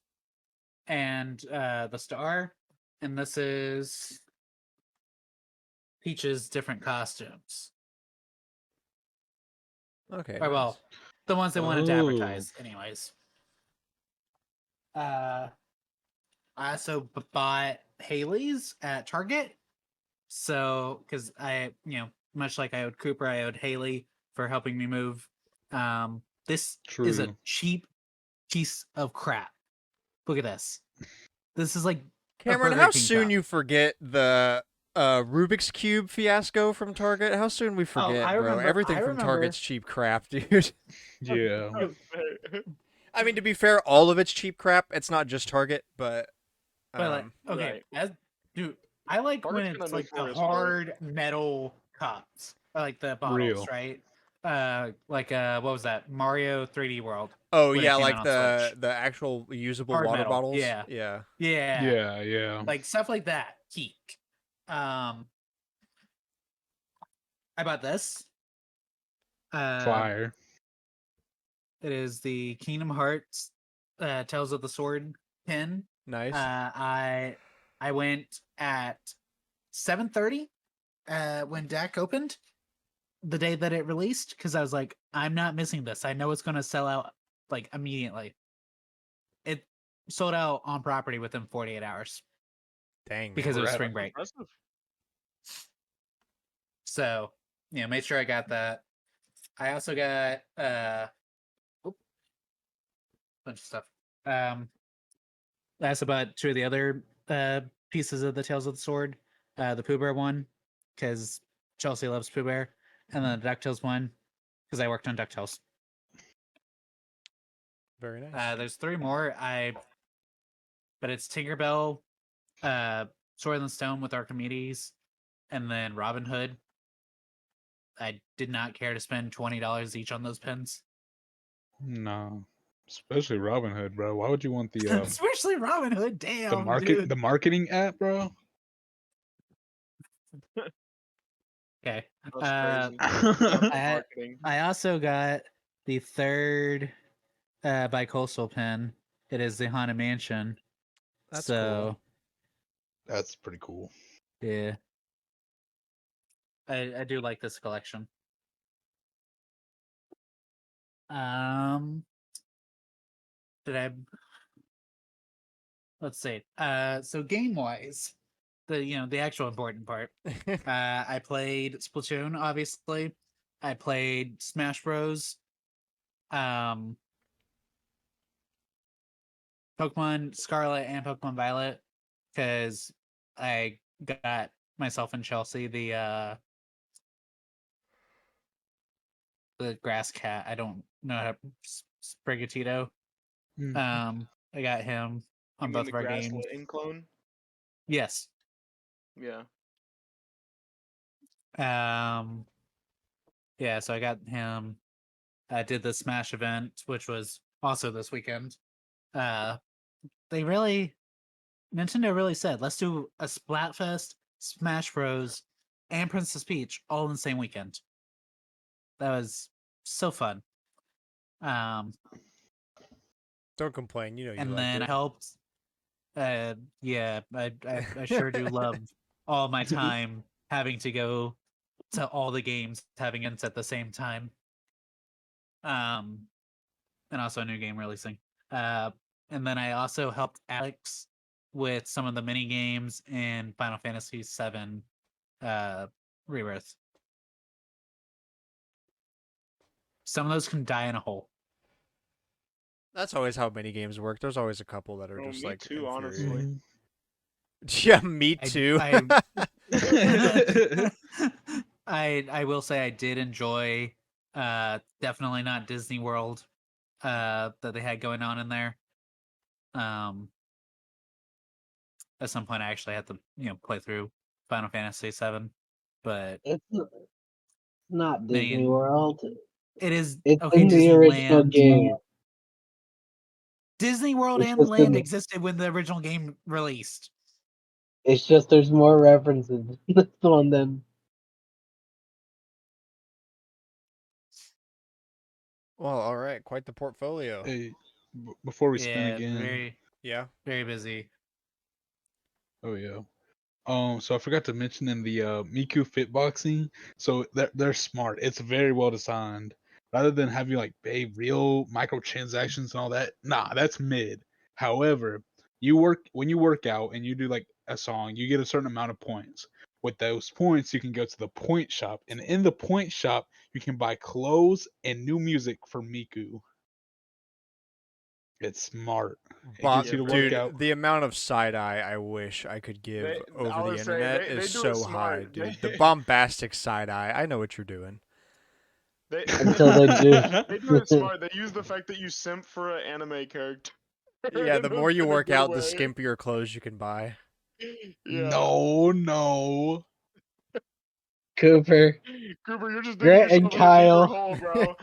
and the star, and this is Peach's different costumes. Okay. Or well, nice. the ones they wanted to Oh. advertise, anyways. I also bought Haley's at Target. So, because I, much like I owed Cooper, I owed Haley for helping me move. This is a True. cheap piece of crap. Look at this. This is like a Cameron, Burger how King soon cup. you forget the Rubik's Cube fiasco from Target? How soon we forget, I bro? remember- Everything I from remember. Target's cheap crap, dude. Yeah. I mean, to be fair, all of it's cheap crap. It's not just Target, but But like, okay, Right. dude, I like when Target's kinda it's like the notorious for it. hard metal cups, or like the bottles, Real. right? What was that? Mario 3D World. oh when it yeah, came like out on Switch. the actual usable Hard water metal, bottles. yeah. Yeah. Yeah. Yeah. Like stuff like that. Keek. I bought this. Fire. It is the Kingdom Hearts Tales of the Sword pin. Nice. I went at 7:30 when DAC opened the day that it released because I was like, I'm not missing this. I know it's going to sell out like immediately. It sold out on property within 48 hours Dang. Man. because it was Crap. spring break. Impressive. So, made sure I got that. I also got bunch of stuff. I also bought two of the other pieces of the Tales of the Sword. The Pooh Bear one, because Chelsea loves Pooh Bear, and then the DuckTales one, because I worked on DuckTales. Very nice. There's three more. But it's Tinkerbell, Sword and Stone with Archimedes, and then Robin Hood. I did not care to spend $20 each on those pins. No. Especially Robin Hood, bro. Why would you want the Especially Robin Hood, damn, dude. the marketing app, bro? Okay. That's crazy. Marketing. I also got the third bicoastal pen. It is the Haunted Mansion. That's so That's pretty cool. yeah. I do like this collection. Let's see. So game wise, the actual important part. I played Splatoon, obviously. I played Smash Bros. Pokemon Scarlet and Pokemon Violet, because I got myself and Chelsea the grass cat. I don't know how to Sprigatito. I got him on You mean both the of our games. Grassland clone? Yes. Yeah. Yeah, so I got him. I did the Smash event, which was also this weekend. Nintendo really said, let's do a Splatfest, Smash Bros, and Princess Peach all in the same weekend. That was so fun. Don't complain. You know you And liked then it. I helped. Yeah, I sure do love all my time having to go to all the games, having ends at the same time. And also a new game releasing. And then I also helped Alex with some of the mini games in Final Fantasy VII Rebirth. Some of those can die in a hole. That's always how mini games work. There's always a couple that are Oh, just me like too, infuriating. honestly. Yeah, me too. I will say I did enjoy definitely not Disney World that they had going on in there. At some point I actually had to, play through Final Fantasy VII, but It's not Disney Man. World. it is It's okay. in the original Disneyland. game. Disney World It's and just in Land the- existed when the original game released. It's just there's more references in this one than Well, all right, quite the portfolio. Hey, before we spin Yeah, again. very Yeah. very busy. Oh yeah. So I forgot to mention in the Miku Fitboxing, so they're smart. It's very well designed. Rather than having like real microtransactions and all that, nah, that's mid. However, when you work out and you do like a song, you get a certain amount of points. With those points, you can go to the point shop, and in the point shop, you can buy clothes and new music for Miku. It's smart. It But gets you to work dude, out. the amount of side eye I wish I could give I over the was saying, internet they is do it so high, smart. dude. The bombastic side eye. I know what you're doing. until they do. They do it smart. They use the fact that you simp for an anime character. Yeah, the more you in a work good out, the way. skimpier clothes you can buy. Yeah. No. Cooper, Cooper, you're just Grant digging and yourself a deeper Kyle. hole, bro.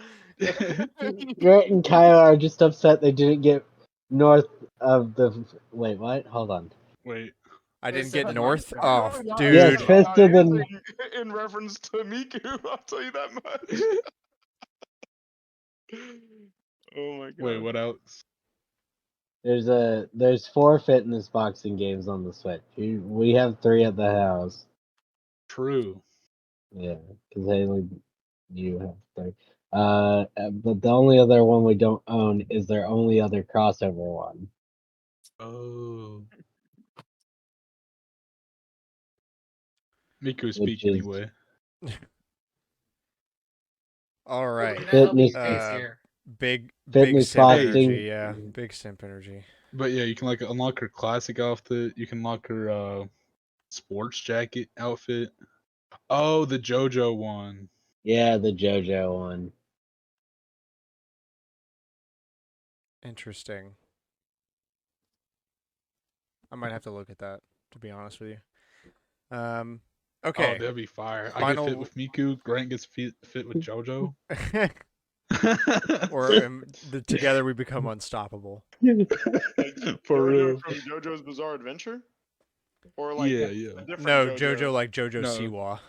Grant and Kyle are just upset they didn't get north of the. Wait, what? Hold on. Wait. I They didn't said get the north. north Oh, part. Not Yes, dude. fist of the. anything in reference to Miku, I'll tell you that much. Oh my god. Wait, what else? There's 4 fitness boxing games on the Switch. We have 3 at the house. True. Yeah, because Haley, you have 3. But the only other one we don't own is their only other crossover one. Oh. Miku Which speak is anyway. All right. Can I help you Fitness- guys Uh, here? big Fitness simp boxing. energy. Yeah, big simp energy. But yeah, you can like unlock her classic outfit. You can unlock her sports jacket outfit. Oh, the JoJo one. Yeah, the JoJo one. Interesting. I might have to look at that, to be honest with you. Oh, Okay. that'd be fire. I get Final- fit with Miku. Grant gets fit with JoJo. Together we become unstoppable. Like For JoJo real. from JoJo's Bizarre Adventure? Or like Yeah, a yeah. different No, JoJo? JoJo like JoJo No. Siwa.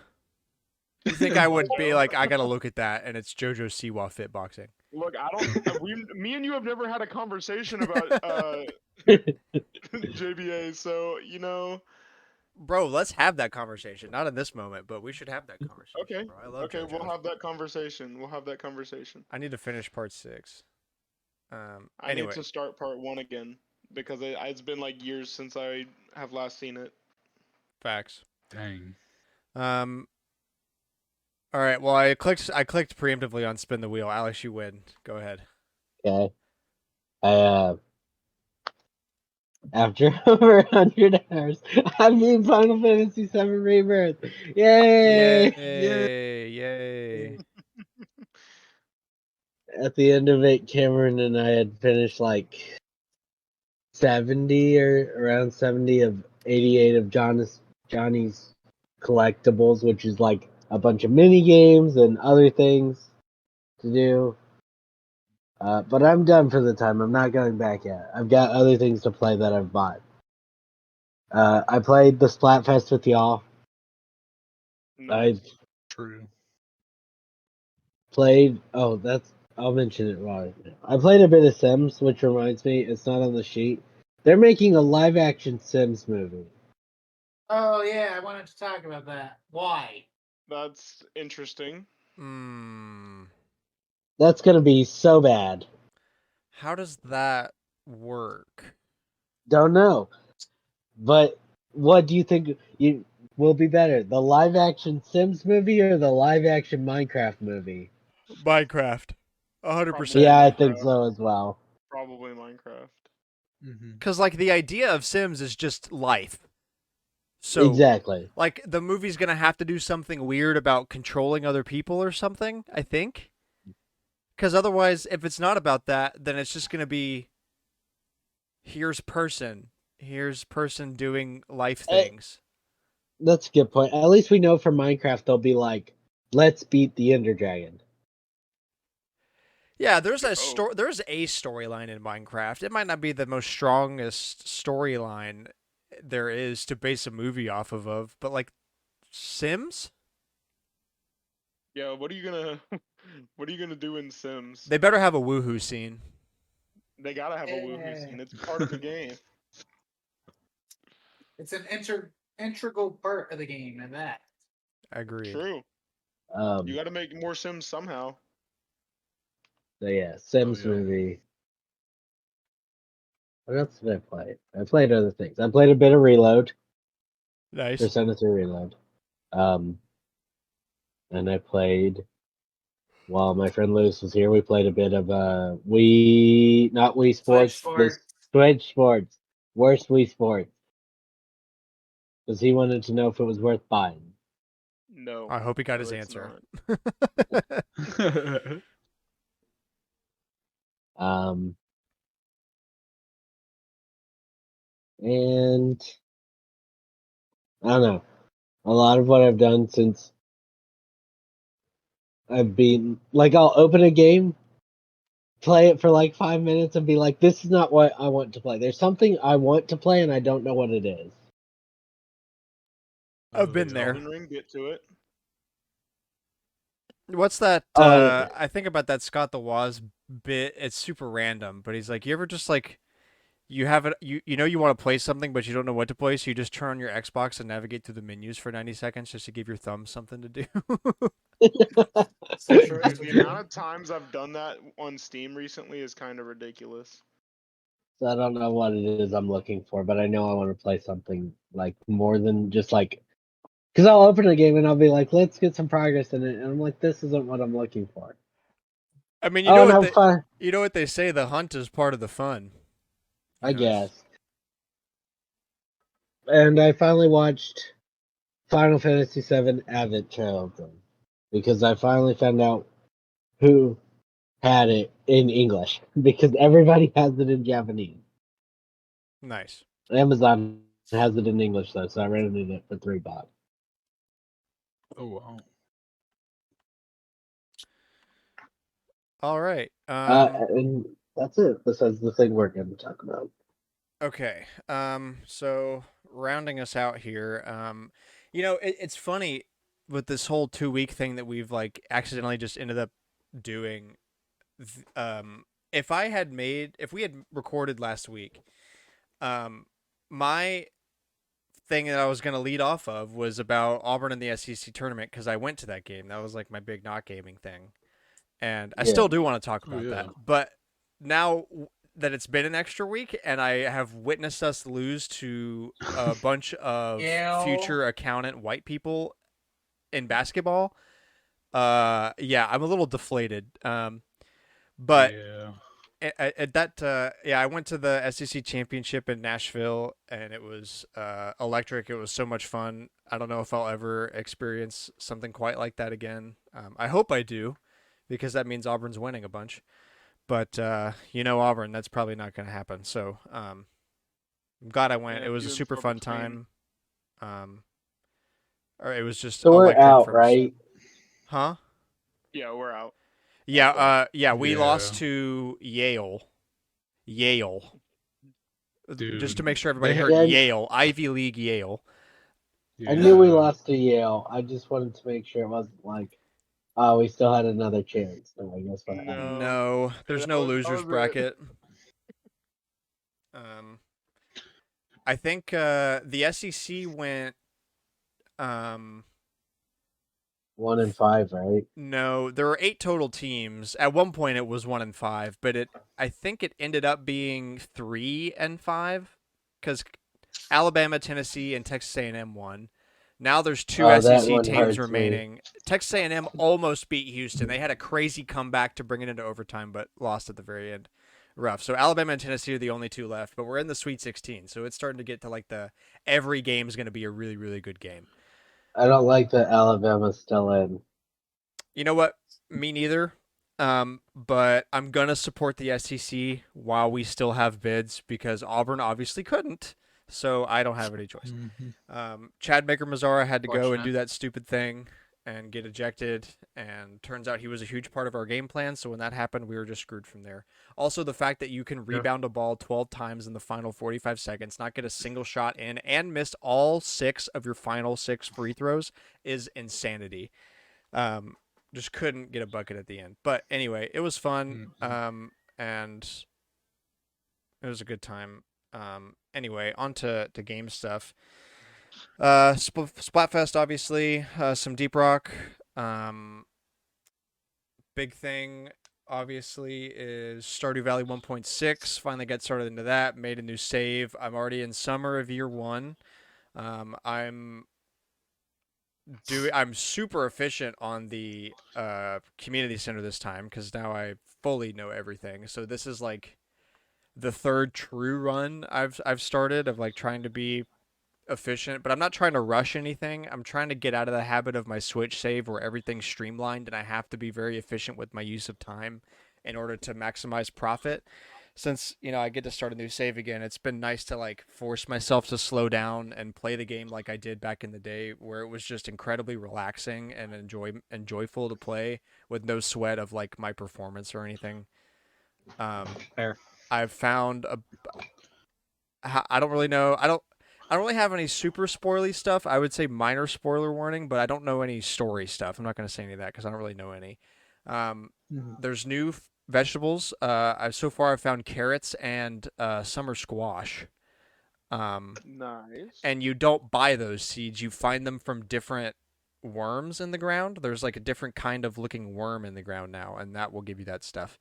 You think I would be like, I gotta look at that, and it's JoJo Siwa fit boxing. Look, I don't. Me and you have never had a conversation about JBA, so you know. Bro, let's have that conversation. Not in this moment, but we should have that conversation. Okay. Bro. I love Okay, JoJo. we'll have that conversation. We'll have that conversation. I need to finish part 6. I Anyway, need to start part 1 again because it's been like years since I have last seen it. facts. Dang. All right. Well, I clicked preemptively on spin the wheel. Alex, you win. Go ahead. Okay. After over 100 hours, I beat Final Fantasy VII Rebirth. Yay! Yay! At the end of it, Cameron and I had finished like 70 or around 70 of 88 of Johnny's collectibles, which is like a bunch of mini games and other things to do. But I'm done for the time. I'm not going back yet. I've got other things to play that I've bought. I played the Splatfest with y'all. Nice. I True. played. Oh, I'll mention it while I played a bit of Sims, which reminds me, it's not on the sheet. They're making a live-action Sims movie. Oh yeah, I wanted to talk about that. Why? That's interesting. That's gonna be so bad. How does that work? Don't know. But what do you think will be better, the live action Sims movie or the live action Minecraft movie? Minecraft, Probably 100%. Yeah, I Minecraft. think so as well. Probably Minecraft. Because like the idea of Sims is just life. So Exactly. like the movie's gonna have to do something weird about controlling other people or something, I think. Because otherwise, if it's not about that, then it's just gonna be here's person doing life things. That's a good point. At least we know for Minecraft they'll be like, let's beat the Ender Dragon. Yeah, there's a Oh. there's a storyline in Minecraft. It might not be the most strongest storyline there is to base a movie off of, but like Sims, Yeah, what are you gonna what are you gonna do in Sims? they better have a woohoo scene. They gotta have a woohoo scene. It's part of the game. It's an integral part of the game, and that. Agreed. True. Um, You gotta make more Sims somehow. so yeah, Sims Oh, yeah. movie. What else did I play? I played other things. I played a bit of Reload, Nice. Persona 3 Reload. And I played while my friend Lewis was here. We played a bit of not Wii Sports, this Switch Sports, worst Wii Sports, because he wanted to know if it was worth buying. No. I hope he got no, his it's answer. not. And I don't know. A lot of what I've done since I've been like, I'll open a game, play it for like 5 minutes, and be like, "This is not what I want to play." There's something I want to play, and I don't know what it is. I've Oh, been yeah. there. Elden Ring, get to it. What's that? Oh, I think about that Scott the Woz bit. It's super random, but he's like, you ever just like you have it, you know you want to play something, but you don't know what to play, so you just turn on your Xbox and navigate through the menus for 90 seconds just to give your thumb something to do. So Dude, true. the amount of times I've done that on Steam recently is kind of ridiculous. So I don't know what it is I'm looking for, but I know I want to play something like more than just like, because I'll open a game and I'll be like, "Let's get some progress in it," and I'm like, "This isn't what I'm looking for." I mean, Oh, no, fun. you know what they say, the hunt is part of the fun. I guess. And I finally watched Final Fantasy VII Advent Children because I finally found out who had it in English because everybody has it in Japanese. Nice. Amazon has it in English though, so I rented it for $3. Oh, wow. All right. And that's it. Besides the thing we're going to talk about. Okay. So rounding us out here, you know, it's funny with this whole 2 week thing that we've like accidentally just ended up doing. If we had recorded last week, my thing that I was going to lead off of was about Auburn in the SEC tournament because I went to that game. That was like my big not gaming thing. And I still do want to talk about that. But now that it's been an extra week and I have witnessed us lose to a bunch of future accountant white people in basketball, yeah, I'm a little deflated. But yeah. at that, yeah, I went to the SEC championship in Nashville and it was electric. It was so much fun. I don't know if I'll ever experience something quite like that again. I hope I do, because that means Auburn's winning a bunch. But you know, Auburn, that's probably not going to happen. So I'm glad I went. Yeah, It was few a and super far fun between. time. Or it was just So we're electric out, from right? Huh? Yeah, we're out. Yeah, yeah, we lost Yeah. to Yale. Yale. Dude, Just to make sure everybody they heard, had- Yale, Ivy League Yale. I knew we Yeah. lost to Yale. I just wanted to make sure it wasn't like, oh, we still had another chance. No, I guess what happened. No, there's That no was losers it. bracket. I think the SEC went 1-5, right? no, there were 8 total teams. At one point it was 1-5, but I think it ended up being 3-5 cuz Alabama, Tennessee, and Texas A&M won. Now there's two Oh, that SEC one teams hurts remaining. Texas A&M almost beat Houston. They had a crazy comeback to bring it into overtime, but lost at the very end. Rough. So Alabama and Tennessee are the only two left, but we're in the Sweet 16, so it's starting to get to like the every game is going to be a really, really good game. I don't like that Alabama's still in. You know what? Me neither. But I'm gonna support the SEC while we still have bids because Auburn obviously couldn't, so I don't have any choice. Chad Baker-Mazara had to go and do that stupid thing and get ejected, and turns out he was a huge part of our game plan. So when that happened, we were just screwed from there. Also, the fact that you can rebound a ball 12 times in the final 45 seconds, not get a single shot in, and missed all 6 of your final 6 free throws is insanity. Just couldn't get a bucket at the end. But anyway, it was fun, and it was a good time. Anyway, on to game stuff. Splatfest, obviously. Some Deep Rock. Big thing, obviously, is Stardew Valley 1.6. Finally got started into that. Made a new save. I'm already in summer of year 1. I'm super efficient on the community center this time because now I fully know everything. So this is like the 3rd true run I've started of like trying to be efficient, but I'm not trying to rush anything. I'm trying to get out of the habit of my Switch save where everything's streamlined and I have to be very efficient with my use of time in order to maximize profit. Since, I get to start a new save again, it's been nice to like force myself to slow down and play the game like I did back in the day where it was just incredibly relaxing and enjoyable to play with no sweat of like my performance or anything. Fair. I've found I don't really know. I don't really have any super spoily stuff. I would say minor spoiler warning, but I don't know any story stuff. I'm not going to say any of that because I don't really know any. There's new vegetables. So far I've found carrots and summer squash. Nice. And you don't buy those seeds. You find them from different worms in the ground. There's like a different kind of looking worm in the ground now, and that will give you that stuff.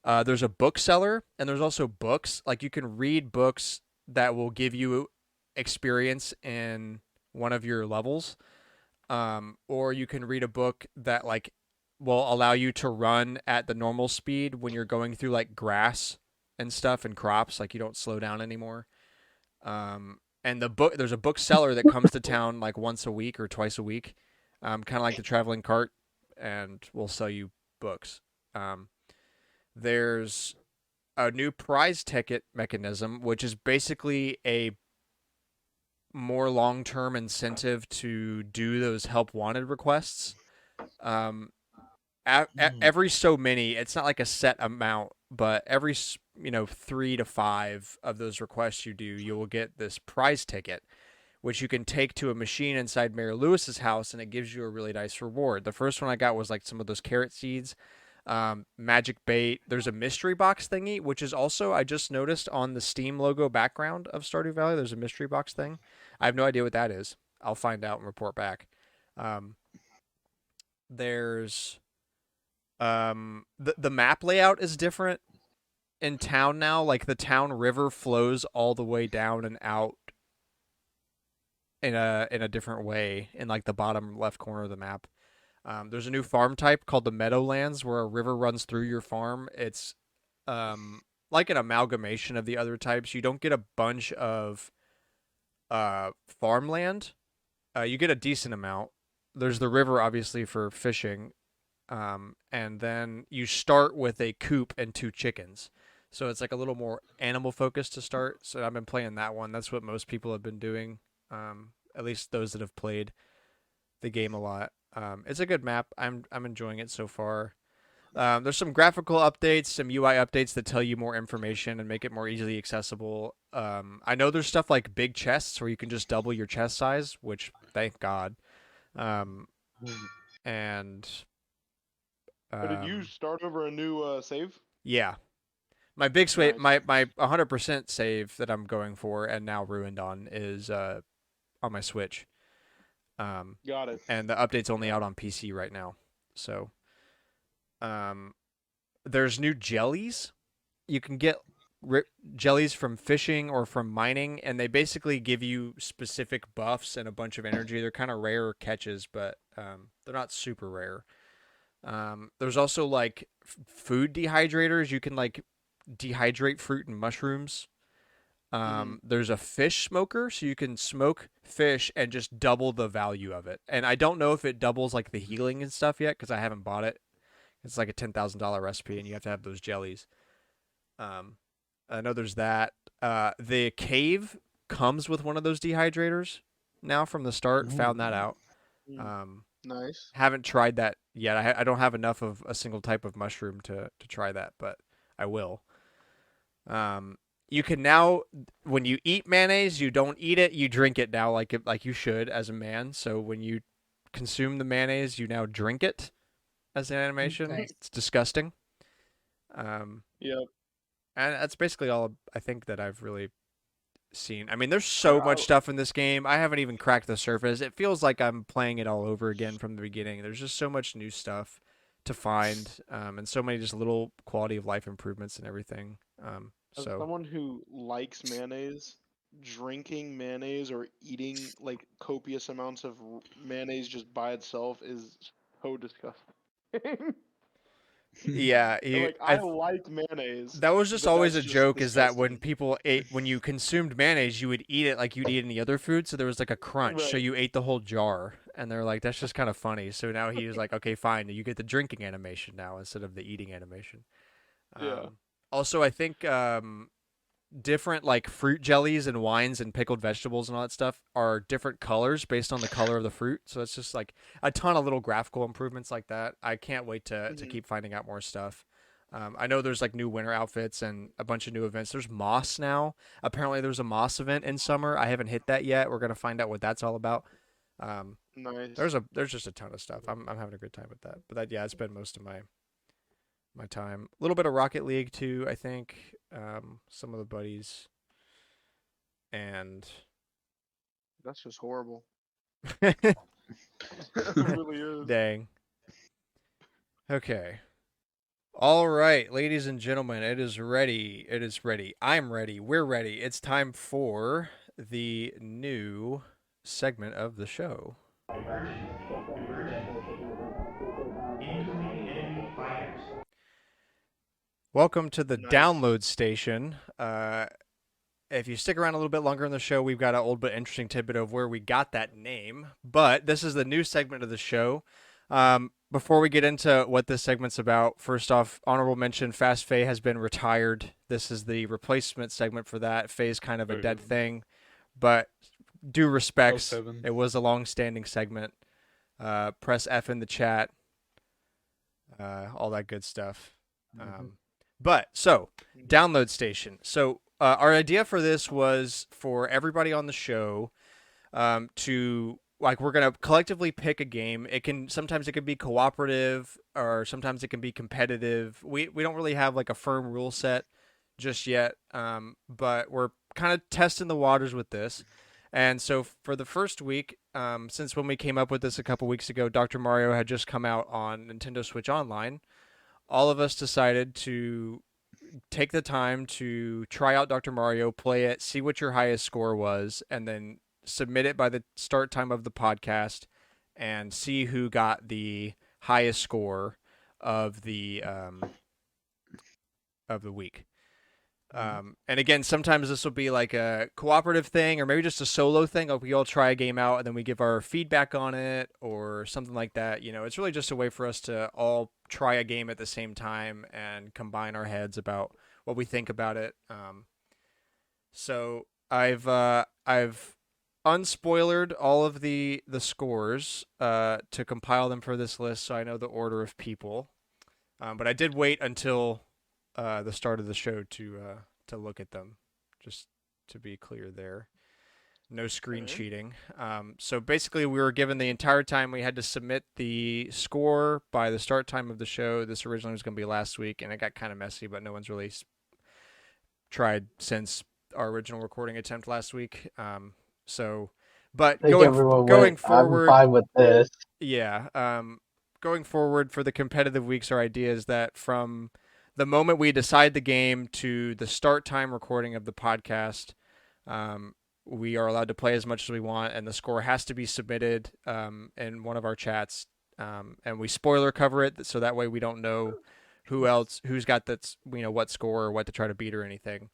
There's a bookseller, and there's also books. Like you can read books that will give you experience in one of your levels, or you can read a book that like will allow you to run at the normal speed when you're going through like grass and stuff and crops, like you don't slow down anymore. And there's a bookseller that comes to town like once a week or twice a week, kind of like the traveling cart, and will sell you books. There's a new prize ticket mechanism, which is basically a more long-term incentive to do those help wanted requests. Every so many, it's not like a set amount, but every 3 to 5 of those requests you do, you will get this prize ticket, which you can take to a machine inside Mayor Lewis's house, and it gives you a really nice reward. The first one I got was like some of those carrot seeds, magic bait. There's a mystery box thingy, which is also, I just noticed on the Steam logo background of Stardew Valley, there's a mystery box thing. I have no idea what that is. I'll find out and report back. There's the map layout is different in town now. Like the town river flows all the way down and out in a different way in like the bottom left corner of the map. There's a new farm type called the Meadowlands where a river runs through your farm. It's like an amalgamation of the other types. You don't get a bunch of farmland. You get a decent amount. There's the river, obviously, for fishing. And then you start with a coop and 2 chickens. So it's like a little more animal focused to start. So I've been playing that one. That's what most people have been doing. At least those that have played the game a lot. It's a good map. I'm enjoying it so far. There's some graphical updates, some UI updates that tell you more information and make it more easily accessible. I know there's stuff like big chests where you can just double your chest size, which thank God. And Did you start over a new save? Yeah. My big save, Nice. my 100% save that I'm going for and now ruined on is on my Switch. Got it. And the update's only out on PC right now. So, there's new jellies. You can get jellies from fishing or from mining, and they basically give you specific buffs and a bunch of energy. They're kind of rare catches, but they're not super rare. There's also like food dehydrators. You can like dehydrate fruit and mushrooms. There's a fish smoker, so you can smoke fish and just double the value of it. And I don't know if it doubles like the healing and stuff yet because I haven't bought it. It's like a $10,000 recipe, and you have to have those jellies. I know there's that. The cave comes with one of those dehydrators now from the start. Found that out. Nice. Haven't tried that yet. I don't have enough of a single type of mushroom to try that, but I will. You can now, when you eat mayonnaise, you don't eat it, you drink it now like you should as a man. So when you consume the mayonnaise, you now drink it as an animation. Nice. It's disgusting. Yep. And that's basically all I think that I've really seen. I mean, there's so much stuff in this game. I haven't even cracked the surface. It feels like I'm playing it all over again from the beginning. There's just so much new stuff to find, and so many just little quality of life improvements and everything. As So someone who likes mayonnaise, drinking mayonnaise or eating like copious amounts of mayonnaise just by itself is so disgusting. yeah, I like mayonnaise. that was just but always a that's joke. Is that when disgusting. when you consumed mayonnaise, you would eat it like you'd eat any other food. So there was like a crunch. So Right. you ate the whole jar, and they're like, that's just kind of funny. So now he was like, okay, fine, you get the drinking animation now instead of the eating animation. Yeah. Also, I think different like fruit jellies and wines and pickled vegetables and all that stuff are different colors based on the color of the fruit. So it's just like a ton of little graphical improvements like that. I can't wait to keep finding out more stuff. I know there's like new winter outfits and a bunch of new events. There's Moss now. Apparently there's a Moss event in summer. I haven't hit that yet. We're gonna find out what that's all about. Nice. There's just a ton of stuff. I'm having a good time with that. But that it's been most of my time. A little bit of Rocket League too, I think. Some of the buddies. And That's just horrible. It really is. dang. Okay. All right, ladies and gentlemen, it is ready. It is ready. I'm ready. We're ready. It's time for the new segment of the show. Welcome to the Nice. download station. If you stick around a little bit longer in the show, we've got an old but interesting tidbit of where we got that name. But this is the new segment of the show. Before we get into what this segment's about, first off, honorable mention, Fast Faye has been retired. This is the replacement segment for that. Faye's kind of a dead thing, but due respects, 07. it was a long-standing segment. Press F in the chat, all that good stuff. So, download station. So, our idea for this was for everybody on the show to, like, we're going to collectively pick a game. Sometimes it can be cooperative or sometimes it can be competitive. We don't really have like a firm rule set just yet, but we're kind of testing the waters with this. And so for the first week, since when we came up with this a couple weeks ago, Dr. Mario had just come out on Nintendo Switch Online. All of us decided to take the time to try out Dr. Mario, play it, see what your highest score was, and then submit it by the start time of the podcast and see who got the highest score of the week. And again, sometimes this will be like a cooperative thing or maybe just a solo thing. Like we all try a game out and then we give our feedback on it or something like that. You know, it's really just a way for us to all try a game at the same time and combine our heads about what we think about it. So I've unspoilered all of the scores to compile them for this list so I know the order of people. But I did wait until the start of the show to look at them, just to be clear there. No screen cheating. So basically, we were given the entire time we had to submit the score by the start time of the show. This originally was going to be last week, and it got kind of messy, but no one's really tried since our original recording attempt last week. But going forward, I'm fine with this. Yeah. Going forward for the competitive weeks, our idea is that from the moment we decide the game to the start time recording of the podcast, we are allowed to play as much as we want, and the score has to be submitted in one of our chats, and we spoiler cover it so that way we don't know who's got that, what score or what to try to beat or anything.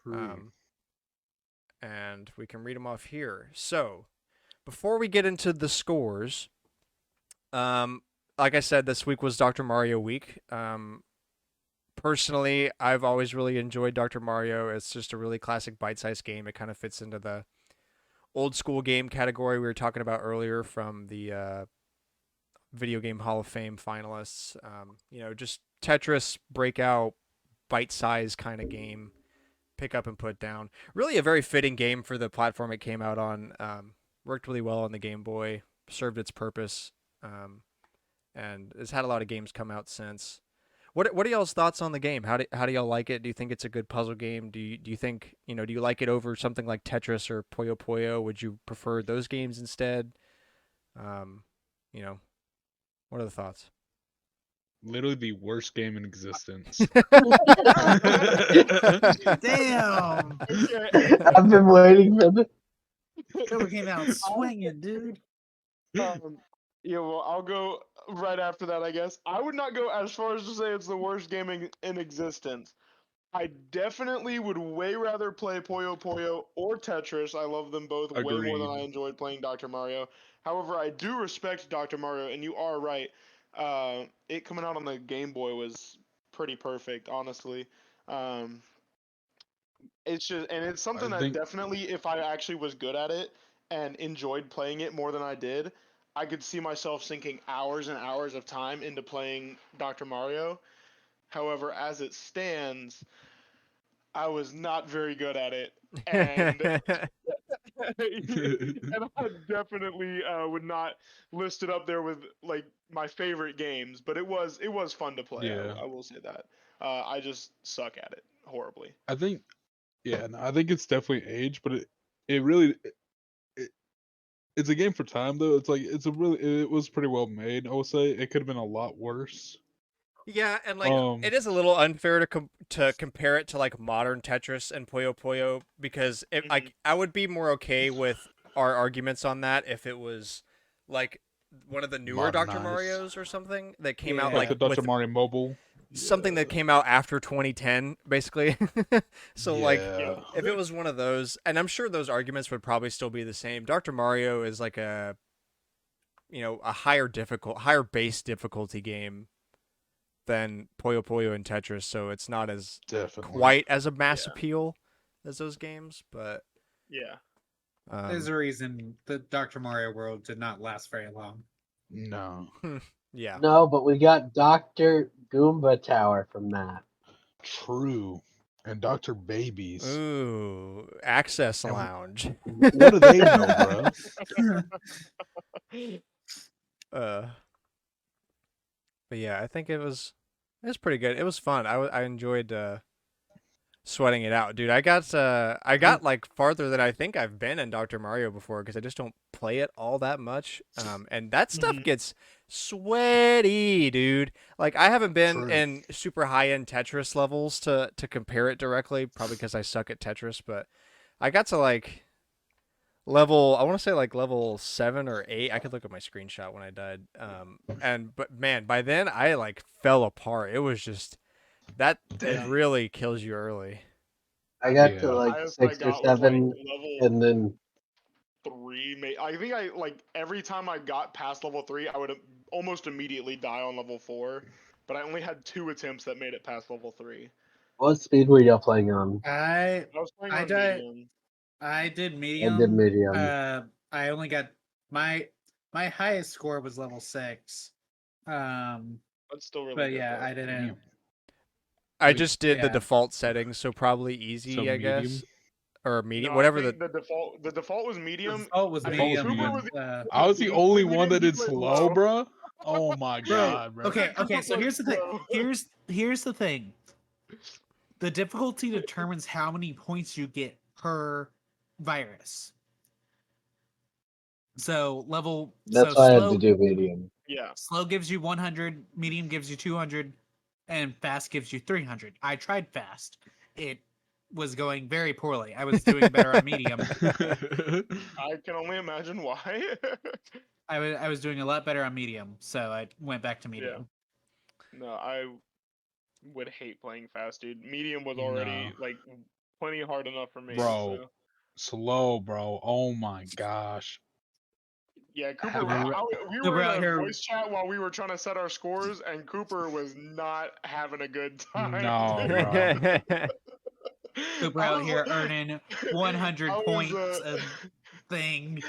And we can read them off here. So, before we get into the scores, like I said, this week was Dr. Mario week. Personally, I've always really enjoyed Dr. Mario. It's just a really classic bite-sized game. It kind of fits into the old school game category we were talking about earlier from the Video Game Hall of Fame finalists. Just Tetris breakout, bite-sized kind of game. Pick up and put down. Really a very fitting game for the platform it came out on. Worked really well on the Game Boy. Served its purpose. And it's had a lot of games come out since. What are y'all's thoughts on the game? How do y'all like it? Do you think it's a good puzzle game? Do you think, do you like it over something like Tetris or Puyo Puyo? Would you prefer those games instead? What are the thoughts? Literally the worst game in existence. Damn. I've been waiting for this. Killer came out swinging, dude. Yeah, well, I'll go right after that, I guess. I would not go as far as to say it's the worst game in existence. I definitely would way rather play Puyo Puyo or Tetris. I love them both way more than I Agreed. enjoyed playing Dr. Mario. However, I do respect Dr. Mario, and you are right. It coming out on the Game Boy was pretty perfect, honestly. It's just, and it's something that definitely, if I actually was good at it and enjoyed playing it more than I did, I could see myself sinking hours and hours of time into playing Dr. Mario. However, as it stands, I was not very good at it, and and I definitely would not list it up there with like my favorite games. But it was fun to play. Yeah. I will say that. I just suck at it horribly. I think it's definitely age, but it really it's a game for time though. It's like it was pretty well made. I will say it could have been a lot worse. Yeah, and it is a little unfair to compare it to like modern Tetris and Puyo Puyo because I would be more okay with our arguments on that if it was like one of the newer Dr. Marios or something that came out like the Dr. Mario Mobile. Something that came out after 2010, basically. So if it was one of those, and I'm sure those arguments would probably still be the same. Dr. Mario is like a higher base difficulty game than Puyo Puyo and Tetris, so it's not as quite as a mass appeal as those games, but yeah. There's a reason the Dr. Mario world did not last very long. No. Yeah. No, but we got Dr. Goomba Tower from that. True. And Dr. Babies. Ooh, Access Lounge. What do they know, bro? But yeah, I think it was pretty good. It was fun. I enjoyed sweating it out, dude. I got like farther than I think I've been in Dr. Mario before because I just don't play it all that much. And that stuff gets sweaty, dude. Like I haven't been in super high-end Tetris levels to compare it directly, probably because I suck at Tetris, but I got to like level 7 or 8. I could look at my screenshot when I died. But man, by then I like fell apart. It was just that it really kills you early. I got to like 6 or 7, and then 3. I think I like every time I got past level 3, I would almost immediately die on level 4. But I only had 2 attempts that made it past level 3. What speed were y'all playing on? I was playing on medium. I did medium. I did medium. I only got my highest score was level 6. That's still really but good. Yeah, though. I didn't. I just did the default settings, so probably easy, I guess, or medium, whatever the default was medium. The default was medium. I was the only one that did slow, bro. Oh my god, bro. Okay. So here's the thing. Here's the thing. The difficulty determines how many points you get per virus. So That's why I had to do medium. Yeah. Slow gives you 100, medium gives you 200, and fast gives you 300. I tried fast. It was going very poorly. I was doing better on medium. I can only imagine why. I was doing a lot better on medium, so I went back to medium. No, I would hate playing fast, dude. Medium was already like plenty hard enough for me. Bro. So. Slow, bro. Oh my gosh. Yeah, Cooper. Have you- We Cooper were out in a here- voice chat while we were trying to set our scores, and Cooper was not having a good time. No, dude. bro. Cooper I out was here like- earning 100 I was, points a thing.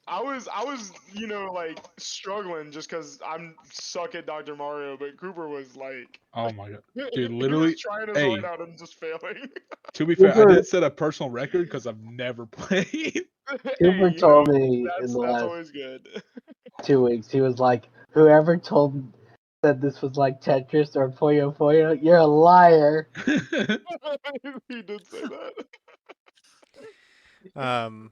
I was, like struggling just because I'm suck at Dr. Mario, but Cooper was like, Oh my god. Dude, he literally, was trying his hey. heart out and just failing. To be fair, I Cooper- did set a personal record because I've never played. Cooper Hey, told me in that's the last always good. 2 weeks, he was like, whoever said this was like Tetris or Puyo Puyo, you're a liar. He did say that.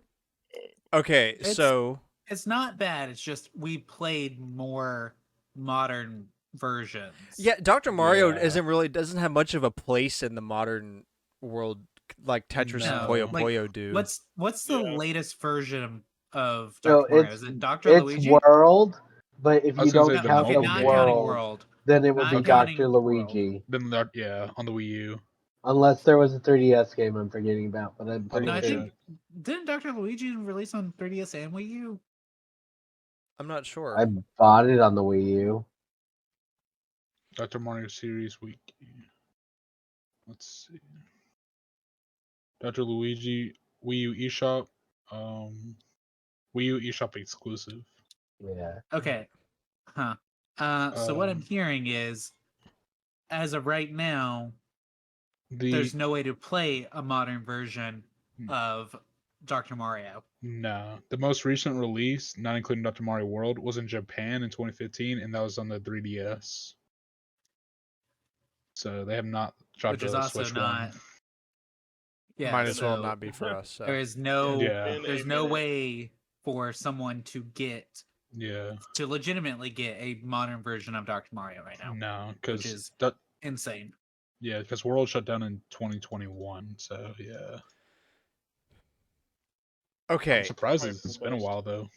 Okay, It's- so It's not bad. It's just we played more modern versions. yeah, Dr. Mario Yeah. doesn't have much of a place in the modern world like Tetris and No. Puyo Like, Puyo do. What's the Yeah. latest version of So Dr. Mario? it's Is it Dr. it's Luigi? World, but if I was you gonna don't say the count mobile the not game. counting world, World. then it would Not be counting Dr. World. Luigi. Then that, yeah, on the Wii U. Unless there was a 3DS game I'm forgetting about, but I'm I'll pretty No, I double sure. check. think didn't Dr. Luigi release on 3DS and Wii U? I'm not sure. I bought it on the Wii U. Dr. Mario Series Week. Let's see. Dr. Luigi Wii U eShop. Wii U eShop exclusive. Yeah. Okay. Huh. So what I'm hearing is, as of right now, there's no way to play a modern version of Dr. Mario. No. The most recent release, not including Dr. Mario World, was in Japan in 2015, and that was on the 3DS. So they have not dropped Which is a also Switch not. one. Yeah, Might as well so not be for us. So. There is no. Yeah. There's no way for someone to Yeah. legitimately get a modern version of Dr. Mario right now. No, Which because is insane. yeah, because World shut down in 2021. So yeah. Okay. I'm surprised Probably it's for been a most. while though.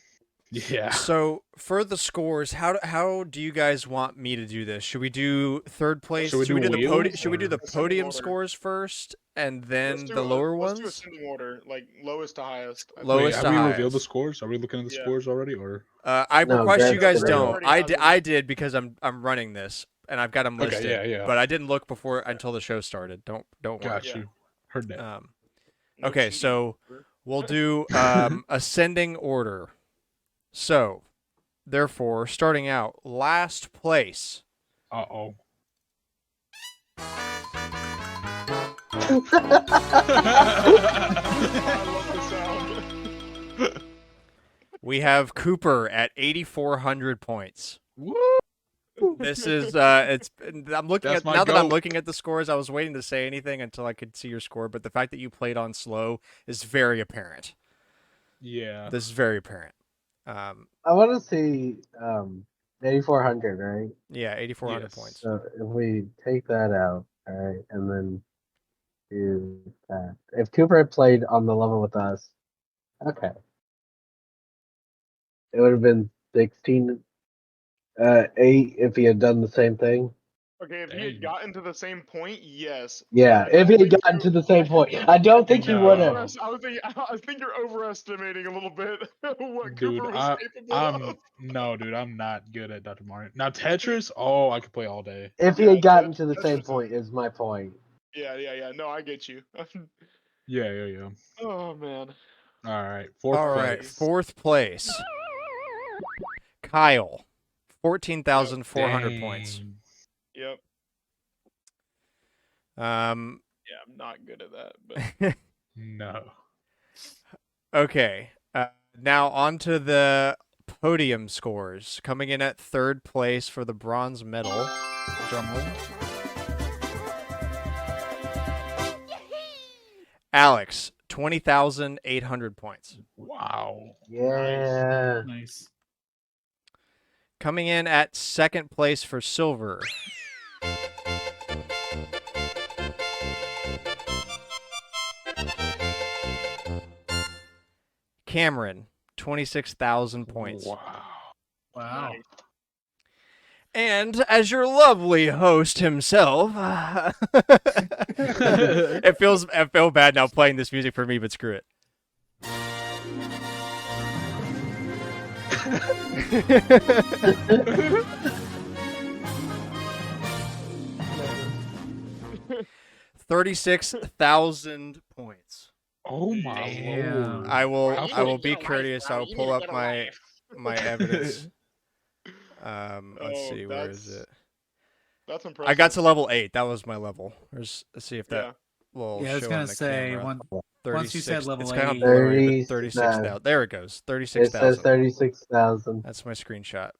Yeah. So for the scores, how do you guys want me to do this? Should we do third place? Should we do the wheels, Should we do the or- Ascending podium order. scores first, and then Let's the do lower let's do ones? ascending order, like lowest to highest. I think. Lowest Wait, to have we revealed the highest. scores? Are we looking at the Yeah. scores already, or? I No, request you Greg's guys gonna do don't. it. Already I has did because I'm running this and I've got them Okay, listed. yeah. But I didn't look before until the show started. Don't worry. Got Yeah. you. Heard that. No Okay, cheating. so we'll do ascending order. So, therefore, starting out last place. Uh-oh. I love the sound. We have Cooper at 8,400 points. Woo! This is it's. I'm looking That's at my now that I'm goat. looking at the scores. I was waiting to say anything until I could see your score, but the fact that you played on slow is very apparent. Yeah. This is very apparent. I want to see 8,400, right? Yeah, 8,400 Yes. points. So if we take that out, all right, and then do that. If Cooper had played on the level with us, okay, it would have been 16, 8 if he had done the same thing. Okay, if he Dang. had gotten to the same point, yes. Yeah, But I if he don't had think gotten you- to the same point, I don't think he No. would have. I think you're overestimating a little bit what Dude, Cooper was capable of. dude, I'm not good at Dr. Mario. Now Tetris, oh, I could play all day. If he Yeah, had gotten to the that's same just- point, is my point. Yeah. No, I get you. Yeah. Oh man. All right, fourth All place. right, fourth place. Kyle, 14,400 points. Dang. Yep. Um. Yeah, I'm not good at that, but No. Okay. Now on to the podium scores. Coming in at third place for the bronze medal. Drum roll. Alex, 20,800 points. Wow. Yeah. Nice. Coming in at second place for silver. Cameron, 26,000 points. Wow. Wow. Nice. And as your lovely host himself, I feel bad now playing this music for me, but screw it. $36,000 points. Oh my Damn. lord. I will How I will far- be courteous. I will pull up my evidence. Let's Oh, see, where is it? That's impressive. I got to level 8. That was my level. Let's see if that Yeah. will Yeah, I was show gonna on the say camera. once you said 36 level it's kind of 8. blurry, but 30, 36,000. There it goes. It says 36,000. 36,000. That's my screenshot.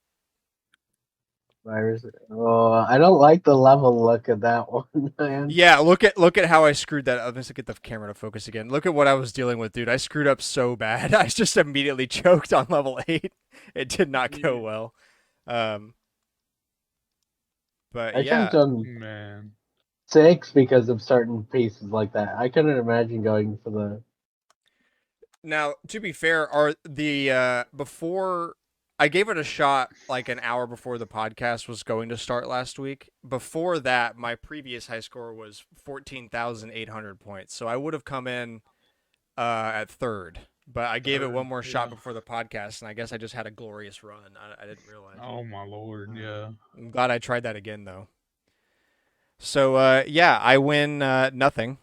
Oh, I don't like the level look of that one, man. Yeah, look at how I screwed that up. Let's get the camera to focus again. Look at what I was dealing with, dude. I screwed up so bad. I just immediately choked on level 8. It did not go well. But I yeah, choked on Man. 6 because of certain pieces like that. I couldn't imagine going for the. now to be fair, are the before I gave it a shot like an hour before the podcast was going to start last week. Before that, my previous high score was 14,800 points. So I would have come in at third. But I gave it one more shot Yeah. before the podcast, and I guess I just had a glorious run. I didn't realize. Oh my lord. Yeah. I'm glad I tried that again, though. So, yeah, I win nothing.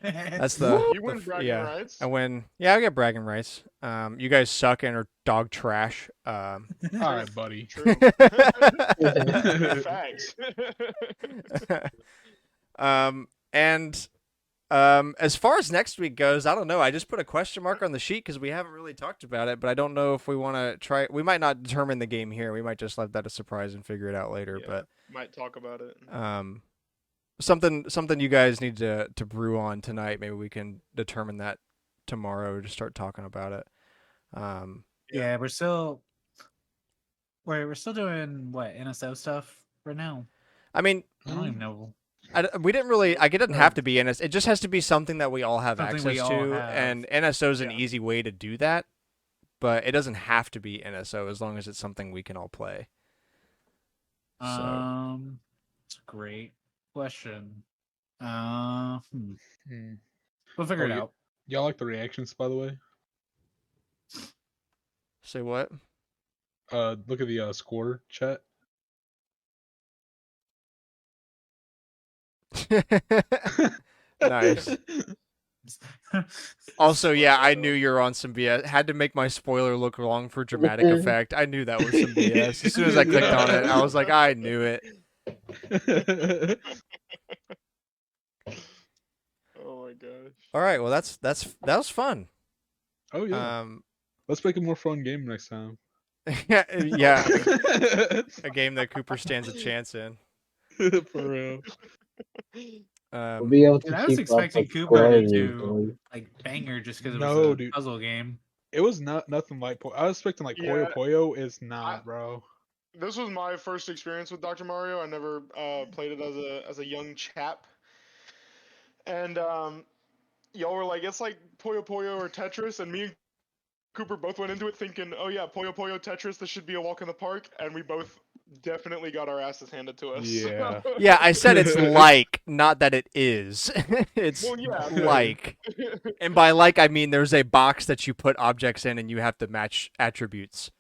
That's the You win bragging yeah. rights. I win. Yeah, I get bragging rights. You guys suck and are dog trash. All right, buddy. True. Facts. And as far as next week goes, I don't know. I just put a question mark on the sheet because we haven't really talked about it, but I don't know if we want to try. We might not determine the game here. We might just let that a surprise and figure it out later. Yeah. Might talk about it. But something you guys need to brew on tonight. Maybe we can determine that tomorrow to start talking about it. Yeah, we're still doing what NSO stuff right now. I mean, I don't even know. we didn't really. Like, it doesn't have to be NSO. It just has to be something that we all have Something access we all to, have. and NSO is an Yeah. easy way to do that. But it doesn't have to be NSO as long as it's something we can all play. So. It's a great question. Hmm. We'll figure Oh, it you- out. Y'all like the reactions, by the way? Say what? Look at the score chat. Nice. Also, yeah, I knew you were on some BS. Had to make my spoiler look long for dramatic effect. I knew that was some BS. As soon as I clicked on it, I was like, I knew it. Oh my gosh. All right, well, that was fun. Oh yeah. Let's make a more fun game next time. Yeah, a game that Cooper stands a chance in. For real. We'll be able to Dude, I was keep up expecting with Cooper to scores do easily. like banger just because it No, was a dude. puzzle game. It was nothing like I was expecting like Puyo Yeah. Puyo is not, bro. This was my first experience with Dr. Mario. I never played it as a young chap. And y'all were like, it's like Puyo Puyo or Tetris, and me and Cooper both went into it thinking, oh yeah, Puyo Puyo Tetris, this should be a walk in the park, and we both definitely got our asses handed to us. Yeah. Yeah, I said it's like, not that it is. It's Well, yeah. like. And by like, I mean there's a box that you put objects in and you have to match attributes.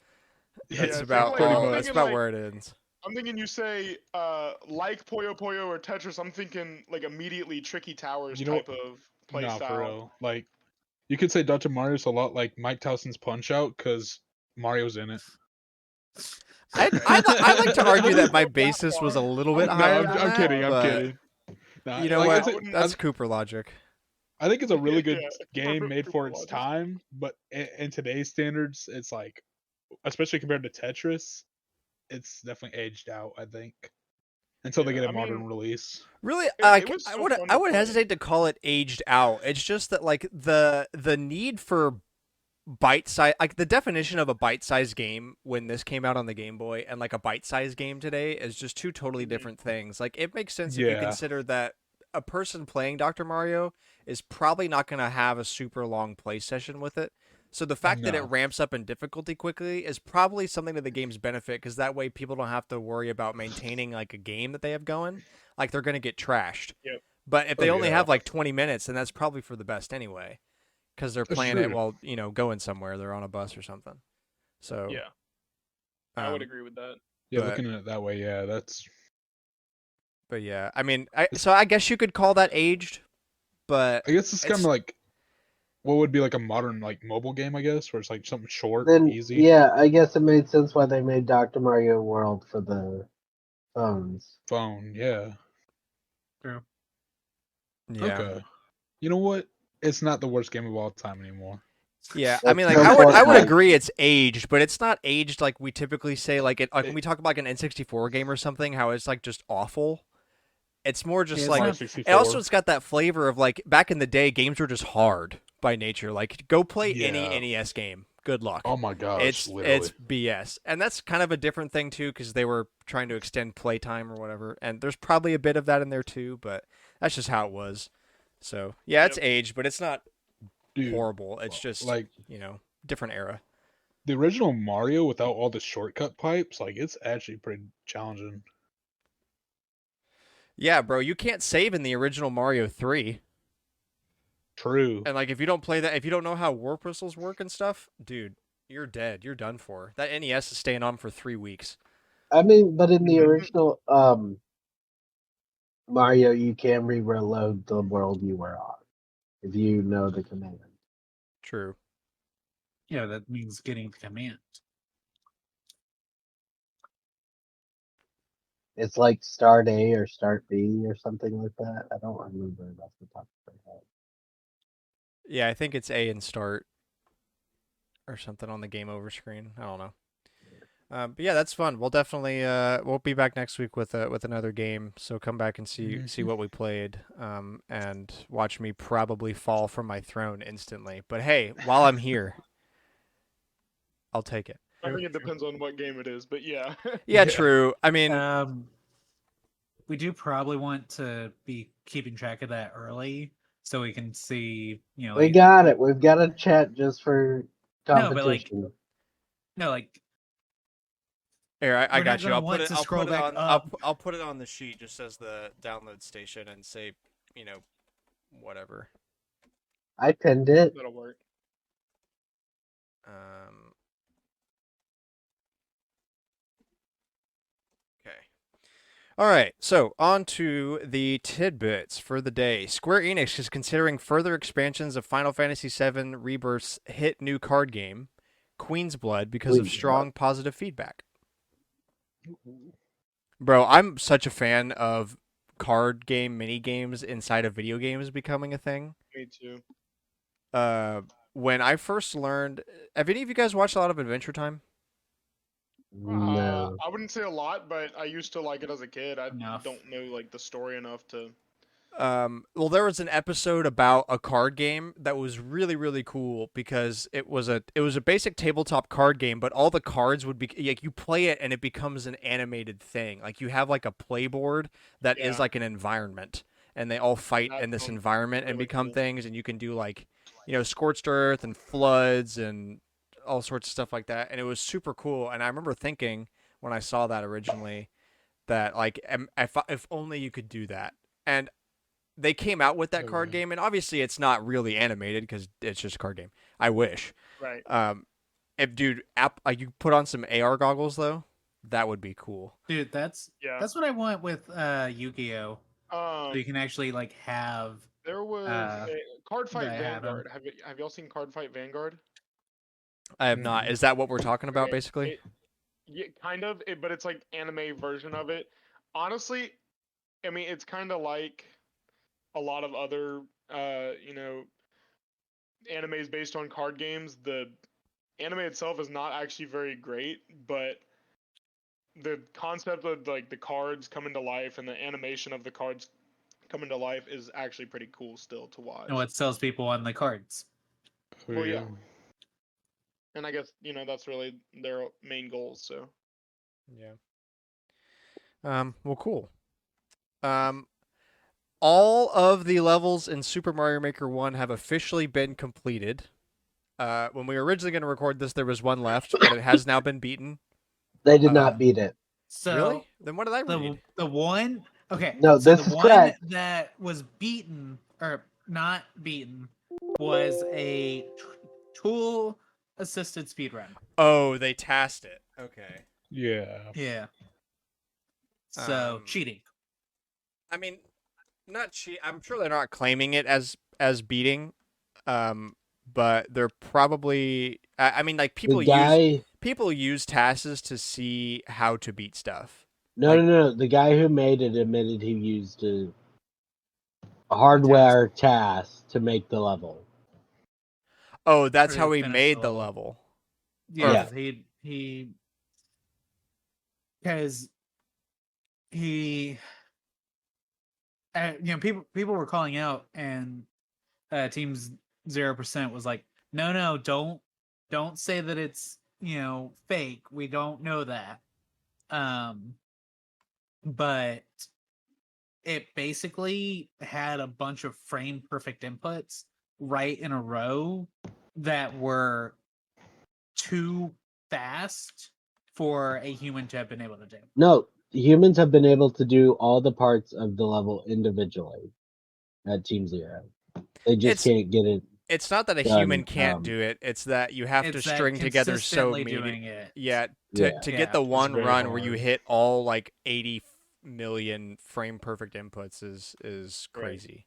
That's Yeah, about pretty all, much. that's about where it ends. I'm thinking you say like Puyo Puyo or Tetris. I'm thinking like immediately Tricky Towers You know type of play Nah, style. for real. Like, you could say Dr. Mario's a lot like Mike Tyson's Punch Out because Mario's in it. I like to argue that my basis was a little bit No, higher than I'm that, kidding. I'm but kidding. Nah, You know like, what? That's Cooper logic. I think it's a really good Yeah. game made for its Logic. time, but in today's standards, it's like, especially compared to Tetris, it's definitely aged out. I think until they Yeah, get a I modern mean- release. Really, It like was I so would fun to I would play. hesitate to call it aged out. It's just that like the need for bite size, like the definition of a bite sized game when this came out on the Game Boy and like a bite sized game today is just two totally different things. Like it makes sense if you Yeah. consider that a person playing Dr. Mario is probably not going to have a super long play session with it. So the fact that it No. ramps up in difficulty quickly is probably something to the game's benefit, because that way people don't have to worry about maintaining like a game that they have going. Like they're gonna get trashed. Yep. But if Oh, they only yeah. have like 20 minutes, then that's probably for the best anyway, because they're That's playing it true. while going somewhere. They're on a bus or something. So Yeah, I would um, agree with that. Yeah, but- looking at it that way, yeah, that's But yeah, I mean, so I guess you could call that aged, but I guess it's kind It's- of like what would be like a modern like mobile game, I guess, where it's like something short, Then easy. yeah, I guess it made sense why they made Dr. Mario World for the phones. Phone, yeah. True. yeah. Okay. You know what? It's not the worst game of all time anymore. Yeah, I Let's mean, like go I would Fortnite. agree it's aged, but it's not aged like we typically say. Like when we talk about like an N64 game or something, how it's like just awful. It's more just Yeah, it's like not- 64. it also it's got that flavor of like back in the day, games were just hard by nature. Like go play any Yeah. NES game. Good luck. Oh my gosh, it's literally. BS, and that's kind of a different thing too, because they were trying to extend playtime or whatever. And there's probably a bit of that in there too, but that's just how it was. So yeah, it's Yep. aged, but it's not Dude, horrible. It's just like different era. the original Mario without all the shortcut pipes, like it's actually pretty challenging. Yeah, bro, you can't save in the original Mario 3. True. And like if you don't play that, if you don't know how warp whistles work and stuff, dude, you're dead. You're done for. That NES is staying on for 3 weeks. I mean, but in the Mhm. original Mario, you can re-reload the world you were on if you know the command. True. Yeah, that means getting the command. It's like Start A or Start B or something like that. I don't remember it off the top of my head. Yeah, I think it's A and start or something on the game over screen. I don't know. But yeah, that's fun. We'll definitely we'll be back next week with another game. So come back and see what we played, and watch me probably fall from my throne instantly. But hey, while I'm here, I'll take it. I think it depends on what game it is, but yeah. Yeah, true. I mean, We do probably want to be keeping track of that early so we can see, We like, got it. We've got a chat just for No, but, like, competition. no, like, here, I We're got not you. gonna I'll want put it. to I'll scroll put it back on. up. I'll put it on the sheet just as the download station and say, whatever. I pinned it. That'll work. Okay. All right. So on to the tidbits for the day. Square Enix is considering further expansions of Final Fantasy VII Rebirth's hit new card game, Queen's Blood, because of Queen's strong positive feedback. Bro, I'm such a fan of card game mini games inside of video games becoming a thing. Me too. When I first learned, have any of you guys watched a lot of Adventure Time? No. I wouldn't say a lot, but I used to like it as a kid. I Enough. don't know like the story enough to. Well, there was an episode about a card game that was really, really cool because it was a basic tabletop card game, but all the cards would be like you play it and it becomes an animated thing. Like you have like a playboard that is Yeah. like an environment, and they all fight That in this sounds environment and really become cool. things, and you can do like scorched earth and floods and all sorts of stuff like that, and it was super cool. And I remember thinking when I saw that originally that like if only you could do that. And they came out with that card Okay. game, and obviously it's not really animated because it's just a card game. I wish. Right. If dude, you put on some AR goggles though, that would be cool. dude, that's Yeah. what I want with Yu-Gi-Oh! So you Um. can actually, like, have... There was uh, Card Fight I have 'em. Vanguard. Have y'all seen Card Fight Vanguard? I have not. Is that what we're talking about, Okay, basically? Yeah, kind of. But it's like anime version of it. Honestly, I mean, it's kind of like a lot of other, animes based on card games. The anime itself is not actually very great, but the concept of like the cards coming to life and the animation of the cards coming to life is actually pretty cool still to watch. what sells people on the cards. Well, yeah. And I guess that's really their main goals. So Yeah. Well, cool. All of the levels in Super Mario Maker 1 have officially been completed. When we were originally going to record this, there was one left, but it has now been beaten. They did not beat it. So Really? Then what did I read? the one okay. No, so this the is one correct. that was beaten or not beaten was a tool assisted speedrun. Oh, they tasked it. Okay. Yeah. Yeah. So Um, cheating. I mean, not cheat. I'm sure they're not claiming it as beating, but they're probably. I mean, like The guy. people use tasks to see how to beat stuff. No, Like- no, no. The guy who made it admitted he used a hardware task to make the level. Oh, that's Or how he finish made the the level. level. Yeah, Yeah. he because he people were calling out and teams 0% was like, no, don't say that it's fake. We don't know that. But it basically had a bunch of frame perfect inputs right in a row that were too fast for a human to have been able to do. No, humans have been able to do all the parts of the level individually at Team Zero. They just It's- can't get it. It's not that a Done, human can't do it. It's that you have to It's that string together so consistently many. doing it. Yeah, Yeah. to Yeah, get the it's one very run where you hard. hit all like 80 million frame perfect inputs is Right. crazy.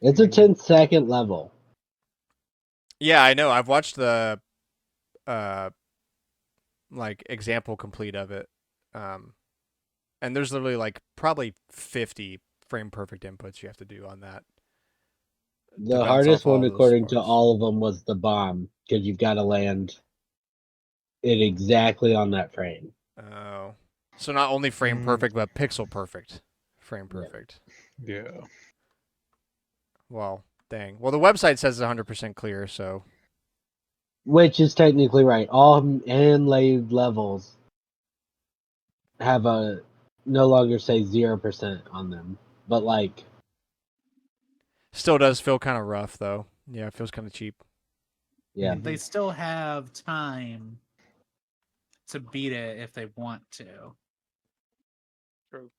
It's a 10-second level. Yeah, I know. I've watched the like example complete of it. And there's literally like probably 50 frame perfect inputs you have to do on that. to The bounce hardest off all one, those according to bars. all of them, was the bomb because you've got to land it exactly on that frame. Oh. So not only frame perfect, but pixel perfect. Frame Yeah. perfect. Yeah. Well, dang. Well, the website says it's 100% clear, so. Which is technically right. All hand-laid levels have a no longer say 0% on them, but like Still does feel kind of rough, though. Yeah, it feels kind of cheap. yeah. They still have time to beat it if they want to. True.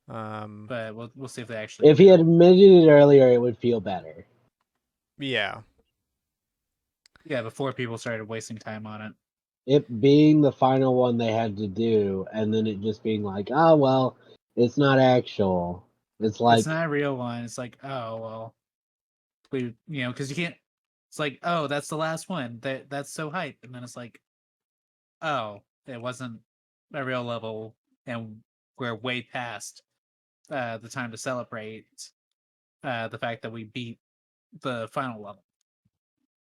But we'll see if they actually. If he had admitted it earlier, it would feel better. Yeah. Yeah, before people started wasting time on it. It being the final one they had to do, and then it just being like, oh well, it's not actual. It's like It's not a real one. It's like, oh well, we because you can't. It's like, oh, that's the last one. That's so hype, and then it's like, oh, it wasn't a real level, and we're way past the time to celebrate the fact that we beat the final level.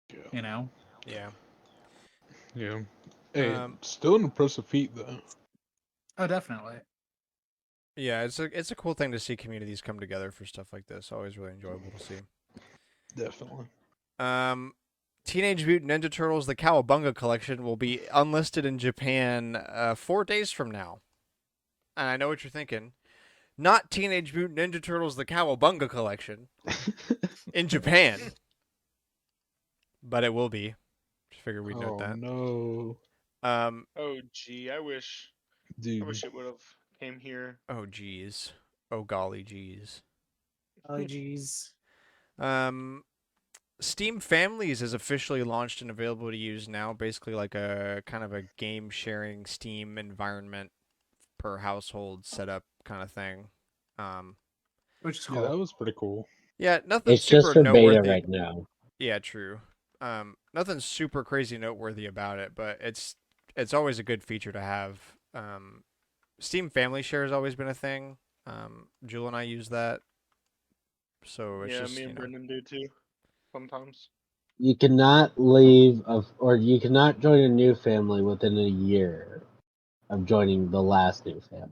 Yeah. You know. Yeah. Yeah. Hey, Um, still an impressive feat though. Oh, definitely. Yeah, it's a cool thing to see communities come together for stuff like this. Always really enjoyable to see. Definitely. Teenage Mutant Ninja Turtles: The Cowabunga Collection will be unlisted in Japan 4 days from now. And I know what you're thinking. Not Teenage Mutant Ninja Turtles: The Cowabunga Collection in Japan. But it will be. Just figured we'd note that. No. Oh gee, I wish Dude. it would have came here. Oh geez. Oh golly geez. Oh, jeez. Steam Families is officially launched and available to use now. Basically like a kind of a game sharing Steam environment per household setup kind of thing. Which is Yeah, cool. that was pretty cool. Yeah, nothing it's just super for noteworthy. beta right now. Yeah, true. Nothing super crazy noteworthy about it, but it's always a good feature to have. Steam Family Share has always been a thing. Jewel and I use that. So it's Yeah, just, me and Brendan do too. Sometimes. You cannot leave or you cannot join a new family within a year of joining the last new family.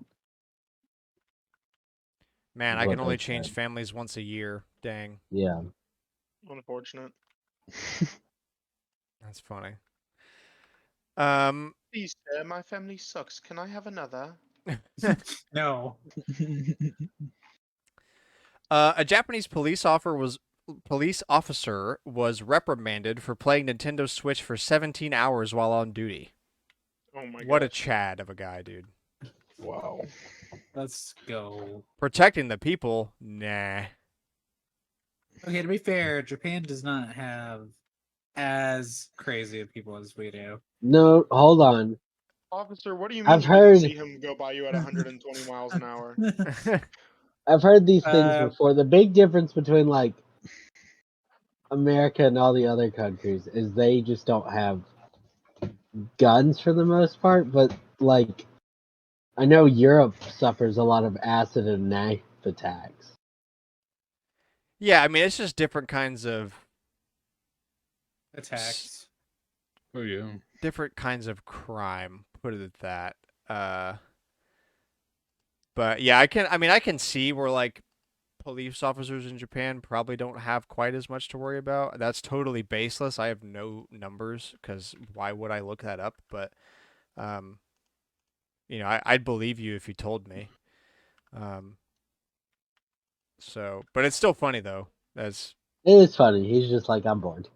Man, is I what can only they change said. families once a year. Dang, Yeah. Unfortunate. that's funny. Please, sir, my family sucks. Can I have another? No. A Japanese police officer police officer was reprimanded for playing Nintendo Switch for 17 hours while on duty. Oh my What a gosh. Chad of a guy, dude. Wow. Let's go. Protecting the people? Nah. Okay, to be fair, Japan does not have as crazy of people as we do. No, hold on. Officer, what do you I've mean you didn't heard see him go by you at 120 miles an hour? I've heard these things Uh, before. The big difference between like America and all the other countries is they just don't have guns for the most part, but like I know Europe suffers a lot of acid and knife attacks. Yeah, I mean, it's just different kinds of attacks. Oh yeah. different kinds of crime. Put it at that. But yeah, I can see where like police officers in Japan probably don't have quite as much to worry about. That's totally baseless. I have no numbers because why would I look that up? But um, I'd believe you if you told me. Um, but it's still funny though. That's It is funny. He's just like, I'm bored.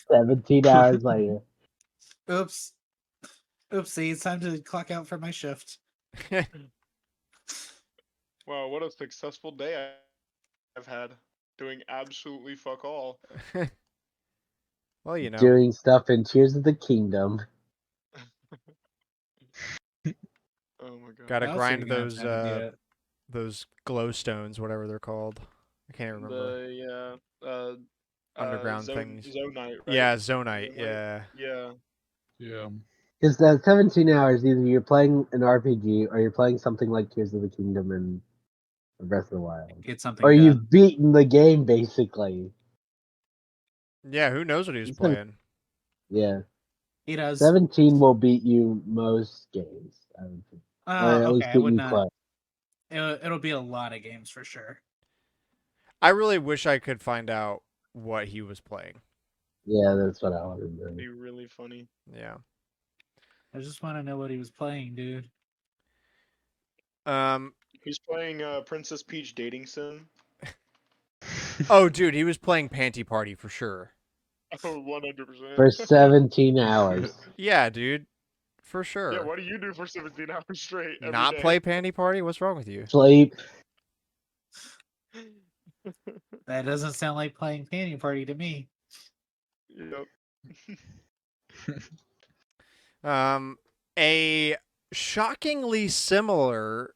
17 hours later. Oops. Oopsie, it's time to clock out for my shift. Wow, what a successful day I've had doing absolutely fuck all. well, you know, Doing stuff in Tears of the Kingdom. Oh my god. gotta What else are grind you gonna have time to do? those glow stones, whatever they're called. I can't remember. Underground things. Zonite, right? Yeah, Zonite. Zonite? Yeah. Yeah. Yeah. Because that 17 hours, either you're playing an RPG or you're playing something like Tears of the Kingdom and Breath of the Wild. Get something Or done. you've beaten the game, basically. Yeah, who knows what he was It's been- playing? Yeah. He does. 17 will beat you most games, I would think. Or at Okay, least I beat would you not. close. It'll be a lot of games for sure. I really wish I could find out what he was playing. Yeah, that's what I want to That'd do. be really funny. Yeah. I just want to know what he was playing, dude. He's playing Princess Peach Dating Sim. Oh, dude, he was playing Panty Party for sure. Oh, 100%. For 17 hours. Yeah, dude, for sure. Yeah, what do you do for 17 hours straight every Not day? play Panty Party? What's wrong with you? Sleep. That doesn't sound like playing Panty Party to me. Yep. A shockingly similar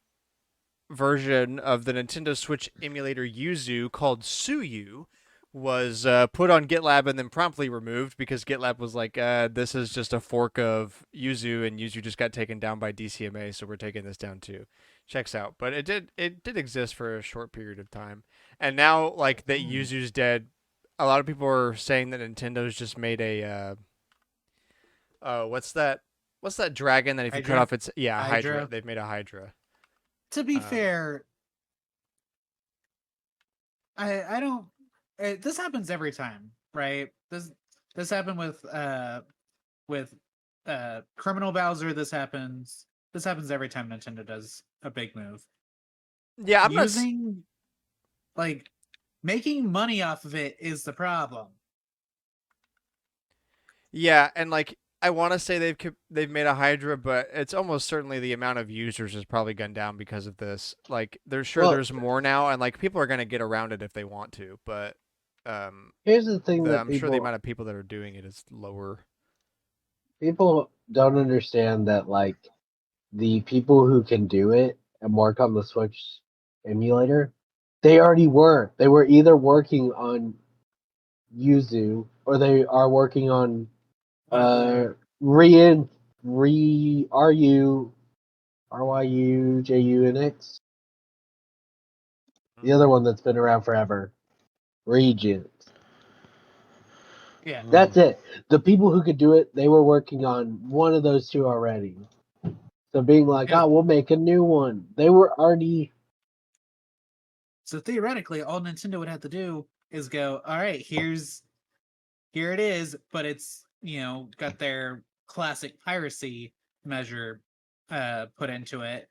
version of the Nintendo Switch emulator Yuzu called Suyu was put on GitLab and then promptly removed because GitLab was like, this is just a fork of Yuzu and Yuzu just got taken down by DCMA, so we're taking this down too. Checks out. But it did exist for a short period of time. And now like that Yuzu's dead, a lot of people are saying that Nintendo's just made a what's that dragon that if you cut Hydra? off its Hydra. Hydra? They've made a Hydra. To be fair, I don't. This happens every time, right? This happened with Criminal Bowser. This happens every time Nintendo does a big move. Yeah, I'm Using like making money off of it is the problem. Yeah, and like I want to say they've made a Hydra, but it's almost certainly the amount of users has probably gone down because of this. Like, there's more now, and like people are gonna get around it if they want to, but Here's the thing that I'm sure the amount of people that are doing it is lower. people don't understand that, like, the people who can do it and work on the Switch emulator, they already were. They were either working on Yuzu or they are working on RYU JUNX. The other one that's been around forever. Regents. Yeah. That's it. The people who could do it, they were working on one of those two already. So being like, Yeah. oh, we'll make a new one. They were already. So theoretically, all Nintendo would have to do is go, all right, here it is, but it's got their classic piracy measure put into it,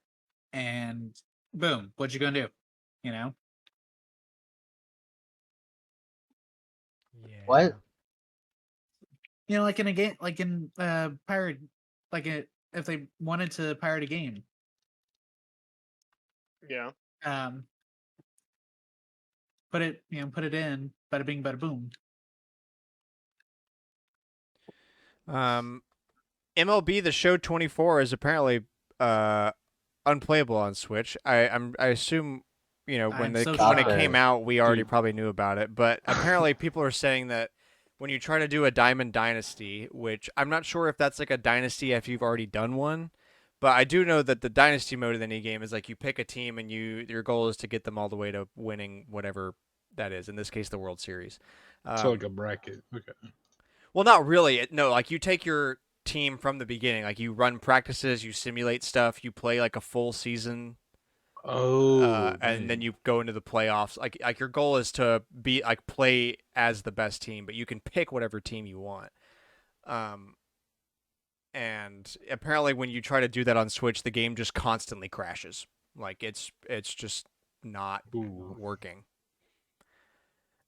and boom, what you gonna do? What? You know, like in a game, like in pirate, like if they wanted to pirate a game, Yeah. put it in, bada bing, bada boom. MLB The Show 24 is apparently unplayable on Switch. I assume when I'm so when it shocked. came out, we already Dude. probably knew about it. But apparently, people are saying that when you try to do a Diamond Dynasty, which I'm not sure if that's like a dynasty if you've already done one, but I do know that the dynasty mode of any game is like you pick a team and your goal is to get them all the way to winning whatever that is. In this case, the World Series. So like a bracket. Okay. Well, not really. No, like you take your team from the beginning. Like you run practices, you simulate stuff, you play like a full season, Oh. and then dang. you go into the playoffs. Like your goal is to be like play as the best team, but you can pick whatever team you want. And apparently, when you try to do that on Switch, the game just constantly crashes. Like it's just not Ooh. working.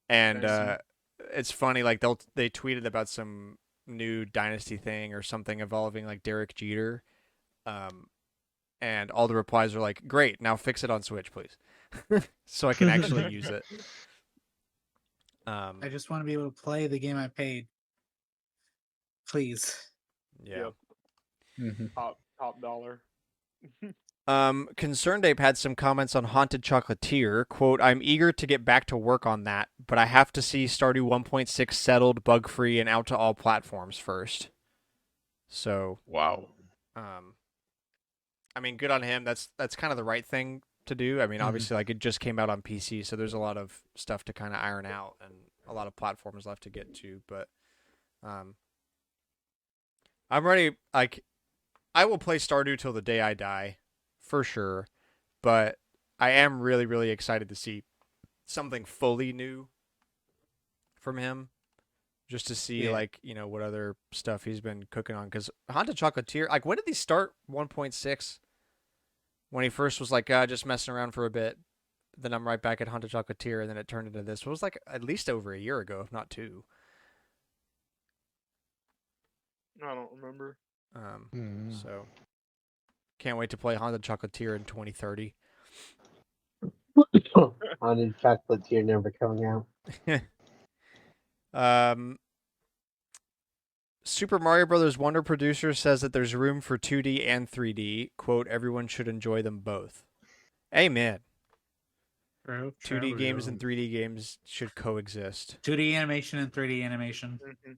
And Interesting. it's funny, like they tweeted about some new dynasty thing or something involving like Derek Jeter, and all the replies are like, "Great, now fix it on Switch, please, so I can actually use it." I just want to be able to play the game I paid. Please. Yeah. Mhm. Top dollar. Concerned Ape had some comments on Haunted Chocolatier. Quote, I'm eager to get back to work on that, but I have to see Stardew 1.6 settled, bug-free, and out to all platforms first. So, Wow. I mean, good on him. That's kind of the right thing to do. I mean, obviously, like it just came out on PC, so there's a lot of stuff to kind of iron out and a lot of platforms left to get to. But I'm ready. Like, I will play Stardew till the day I die, for sure. But I am really, really excited to see something fully new from him, just to see like what other stuff he's been cooking on. Because Haunted Chocolatier, like when did he start 1.6? When he first was like just messing around for a bit, then I'm right back at Haunted Chocolatier, and then it turned into this. It was like at least over a year ago, if not two. I don't remember. So can't wait to play Haunted Chocolatier in 2030. Haunted Chocolatier never coming out. Super Mario Brothers Wonder producer says that there's room for 2D and 3D. Quote, everyone should enjoy them both. Amen. 2D games and 3D games should coexist. 2D animation and 3D animation. Mm-hmm.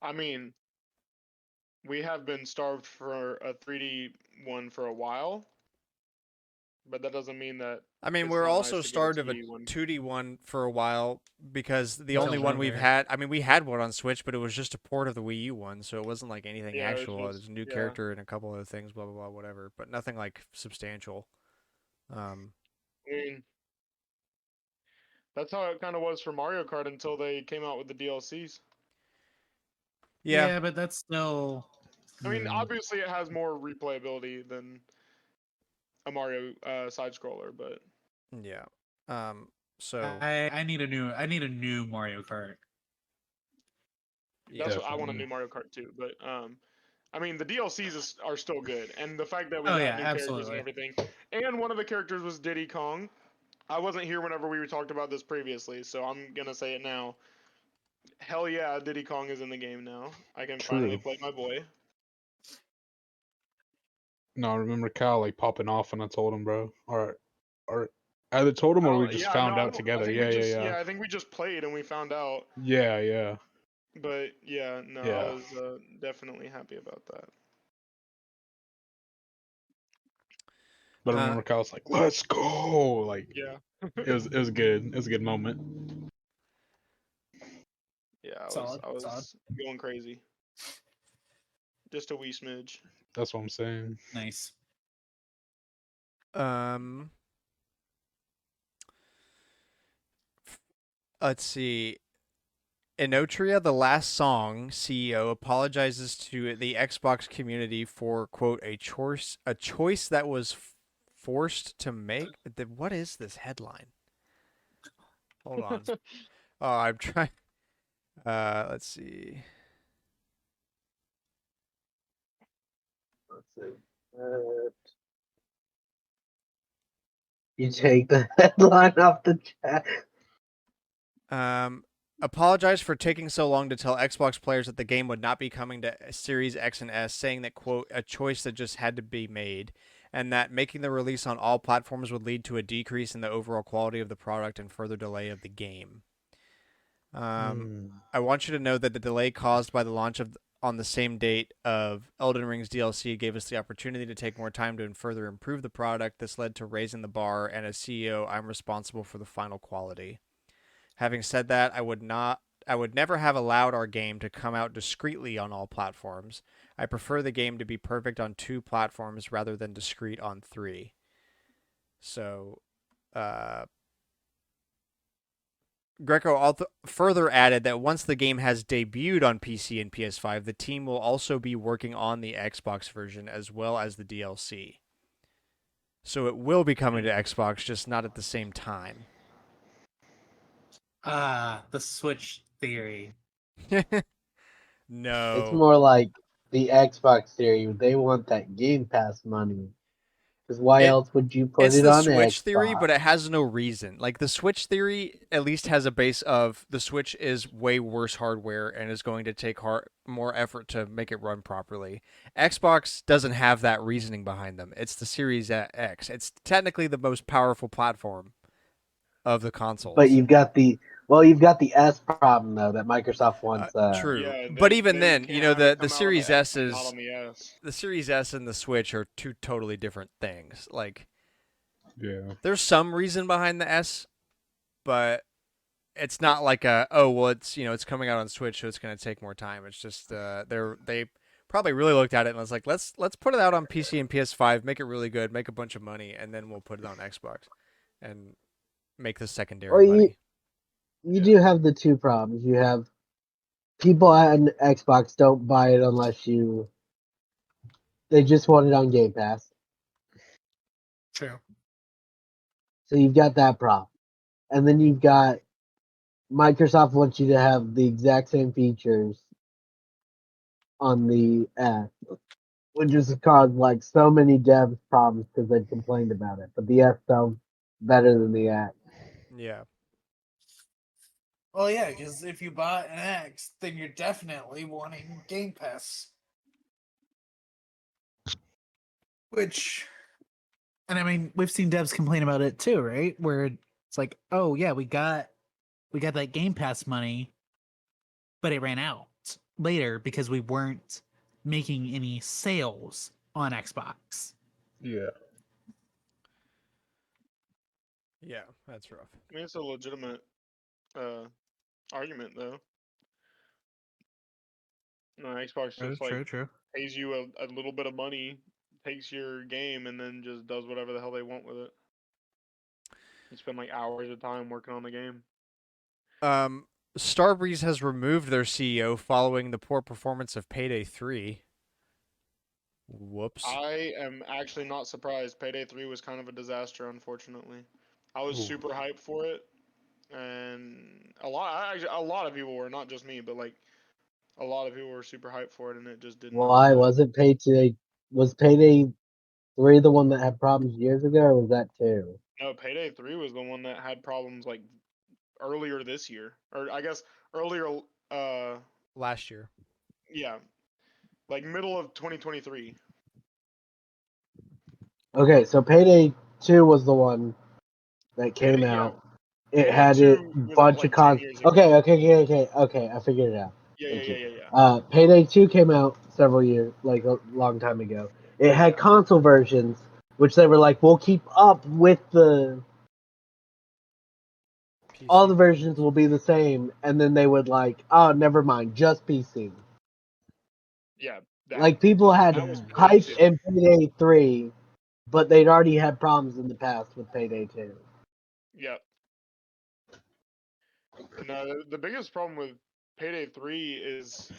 I mean, we have been starved for a 3D one for a while, but that doesn't mean that. I mean, it's we're not also nice to get starved of a 2D one. 2D one for a while because the Until only one we've November. had, I mean, we had one on Switch, but it was just a port of the Wii U one, so it wasn't like anything Yeah, it was actual. It was just- a new yeah. character and a couple other things, blah, blah, blah, whatever, but nothing like substantial. I mean, that's how it kind of was for Mario Kart until they came out with the DLCs. Yeah. But that's still. I mean, obviously it has more replayability than a Mario side scroller, but Yeah. So I need a new Mario Kart. yeah. that's what I want a Definitely. new Mario Kart too. But I mean, the DLCs are still good, and the fact that we Oh, got yeah, new characters and absolutely. everything, and one of the characters was Diddy Kong. I wasn't here whenever we talked about this previously, so I'm gonna say it now. Hell yeah, Diddy Kong is in the game now. I can finally True. play my boy. No, I remember Kyle like popping off, and I told him, bro. Or either told him or we just Yeah, found no, out I together. think Yeah, we just, yeah. I think we just played and we found out. Yeah, yeah. But yeah, no, Yeah. I was definitely happy about that. But I remember Kyle's like, "Let's go!" Like Yeah. it was good. It was a good moment. Yeah, I Solid. was going crazy. Just a wee smidge. That's what I'm saying. Nice. Let's see. Inotria, the last song CEO, apologizes to the Xbox community for quote a choice that was forced to make. What is this headline? Hold on. Oh, I'm trying. Let's see. Let's see. You take the headline off the chat. Apologize for taking so long to tell Xbox players that the game would not be coming to Series X and S, saying that, quote, a choice that just had to be made, and that making the release on all platforms would lead to a decrease in the overall quality of the product and further delay of the game. I want you to know that the delay caused by the launch of on the same date of Elden Ring's DLC gave us the opportunity to take more time to further improve the product. This led to raising the bar, and as CEO, I'm responsible for the final quality. Having said that, I would never have allowed our game to come out discreetly on all platforms. I prefer the game to be perfect on 2 platforms rather than discreet on 3. So, Greco further added that once the game has debuted on PC and PS5, the team will also be working on the Xbox version as well as the DLC. So it will be coming to Xbox, just not at the same time. The Switch theory. No. It's more like the Xbox Series. They want that Game Pass money. Because why else would you put It's it the on Switch Xbox? theory, but it has no reason. Like, the Switch theory at least has a base of the Switch is way worse hardware and is going to take more effort to make it run properly. Xbox doesn't have that reasoning behind them. It's the Series X. It's technically the most powerful platform of the consoles. But you've got the S problem though that Microsoft wants. True, Yeah, but even they then, can't you know, have it the come out on Series X S and is not on the S. the Series S and the Switch are 2 totally different things. Like, Yeah. there's some reason behind the S, but it's not like it's coming out on Switch, so it's going to take more time. It's just they probably really looked at it and was like, let's put it out on PC and PS5, make it really good, make a bunch of money, and then we'll put it on Xbox and make the secondary money. You do have the 2 problems. You have people on Xbox don't buy it unless they just want it on Game Pass. True. So you've got that problem. And then you've got Microsoft wants you to have the exact same features on the S, which has caused like so many devs problems because they've complained about it. But the S sells better than the X. Yeah. Well, yeah, because if you bought an X, then you're definitely wanting Game Pass. And I mean, we've seen devs complain about it too, right? Where it's like, oh yeah, we got that Game Pass money, but it ran out later because we weren't making any sales on Xbox. Yeah. Yeah, that's rough. I mean, it's a legitimate argument, though. No, Xbox just True. pays you a little bit of money, takes your game, and then just does whatever the hell they want with it. You spend like hours of time working on the game. Starbreeze has removed their CEO following the poor performance of Payday 3. Whoops. I am actually not surprised. Payday 3 was kind of a disaster, unfortunately. I was super hyped for it, and a lot of people were, not just me, but like a lot of people were super hyped for it, and it just did not. Why wasn't was Payday 3 the one that had problems years ago, or was that 2? No, Payday 3 was the one that had problems like earlier this year, or I guess earlier. Last year. Yeah, like middle of 2023. Okay, so Payday 2 was the one that came out. It Payday had 2 a was bunch like of 10 years ago. Okay, I figured it out. Yeah. Thank you. Payday 2 came out several years, like a long time ago. It had console versions, which they were like, we'll keep up with all the versions will be the same, and then they would like, oh, never mind, just PC. Yeah. Like people had that was hype crazy. in Payday 3, but they'd already had problems in the past with Payday 2. Yep. No, the biggest problem with Payday 3 is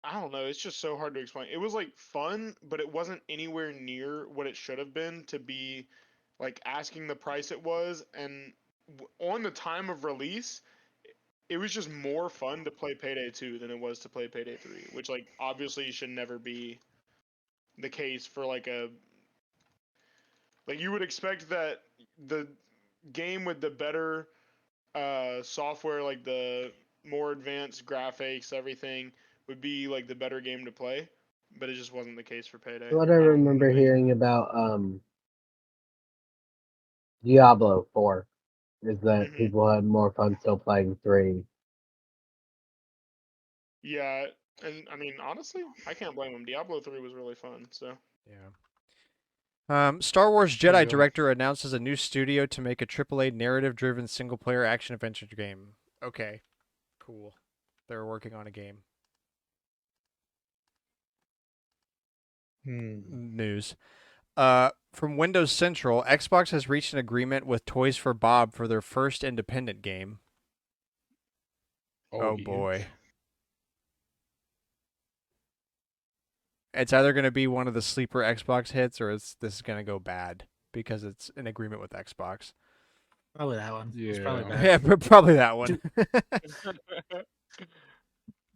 I don't know, it's just so hard to explain. It was like fun, but it wasn't anywhere near what it should have been to be like asking the price it was, and on the time of release, it was just more fun to play Payday 2 than it was to play Payday 3, which like obviously should never be the case for like you would expect that the game with the better software, like the more advanced graphics, everything would be like the better game to play, but it just wasn't the case for Payday. What I remember hearing about Diablo 4 is that people had more fun still playing 3. Yeah, and I mean honestly, I can't blame them. Diablo 3 was really fun, so. Yeah. Star Wars There you Jedi go. director announces a new studio to make a AAA narrative-driven single-player action-adventure game. Okay, cool. They're working on a game. News. From Windows Central, Xbox has reached an agreement with Toys for Bob for their first independent game. Oh boy. It's either going to be one of the sleeper Xbox hits or this is going to go bad because it's an agreement with Xbox. Probably that one. It's Yeah. probably bad. Yeah, probably that one.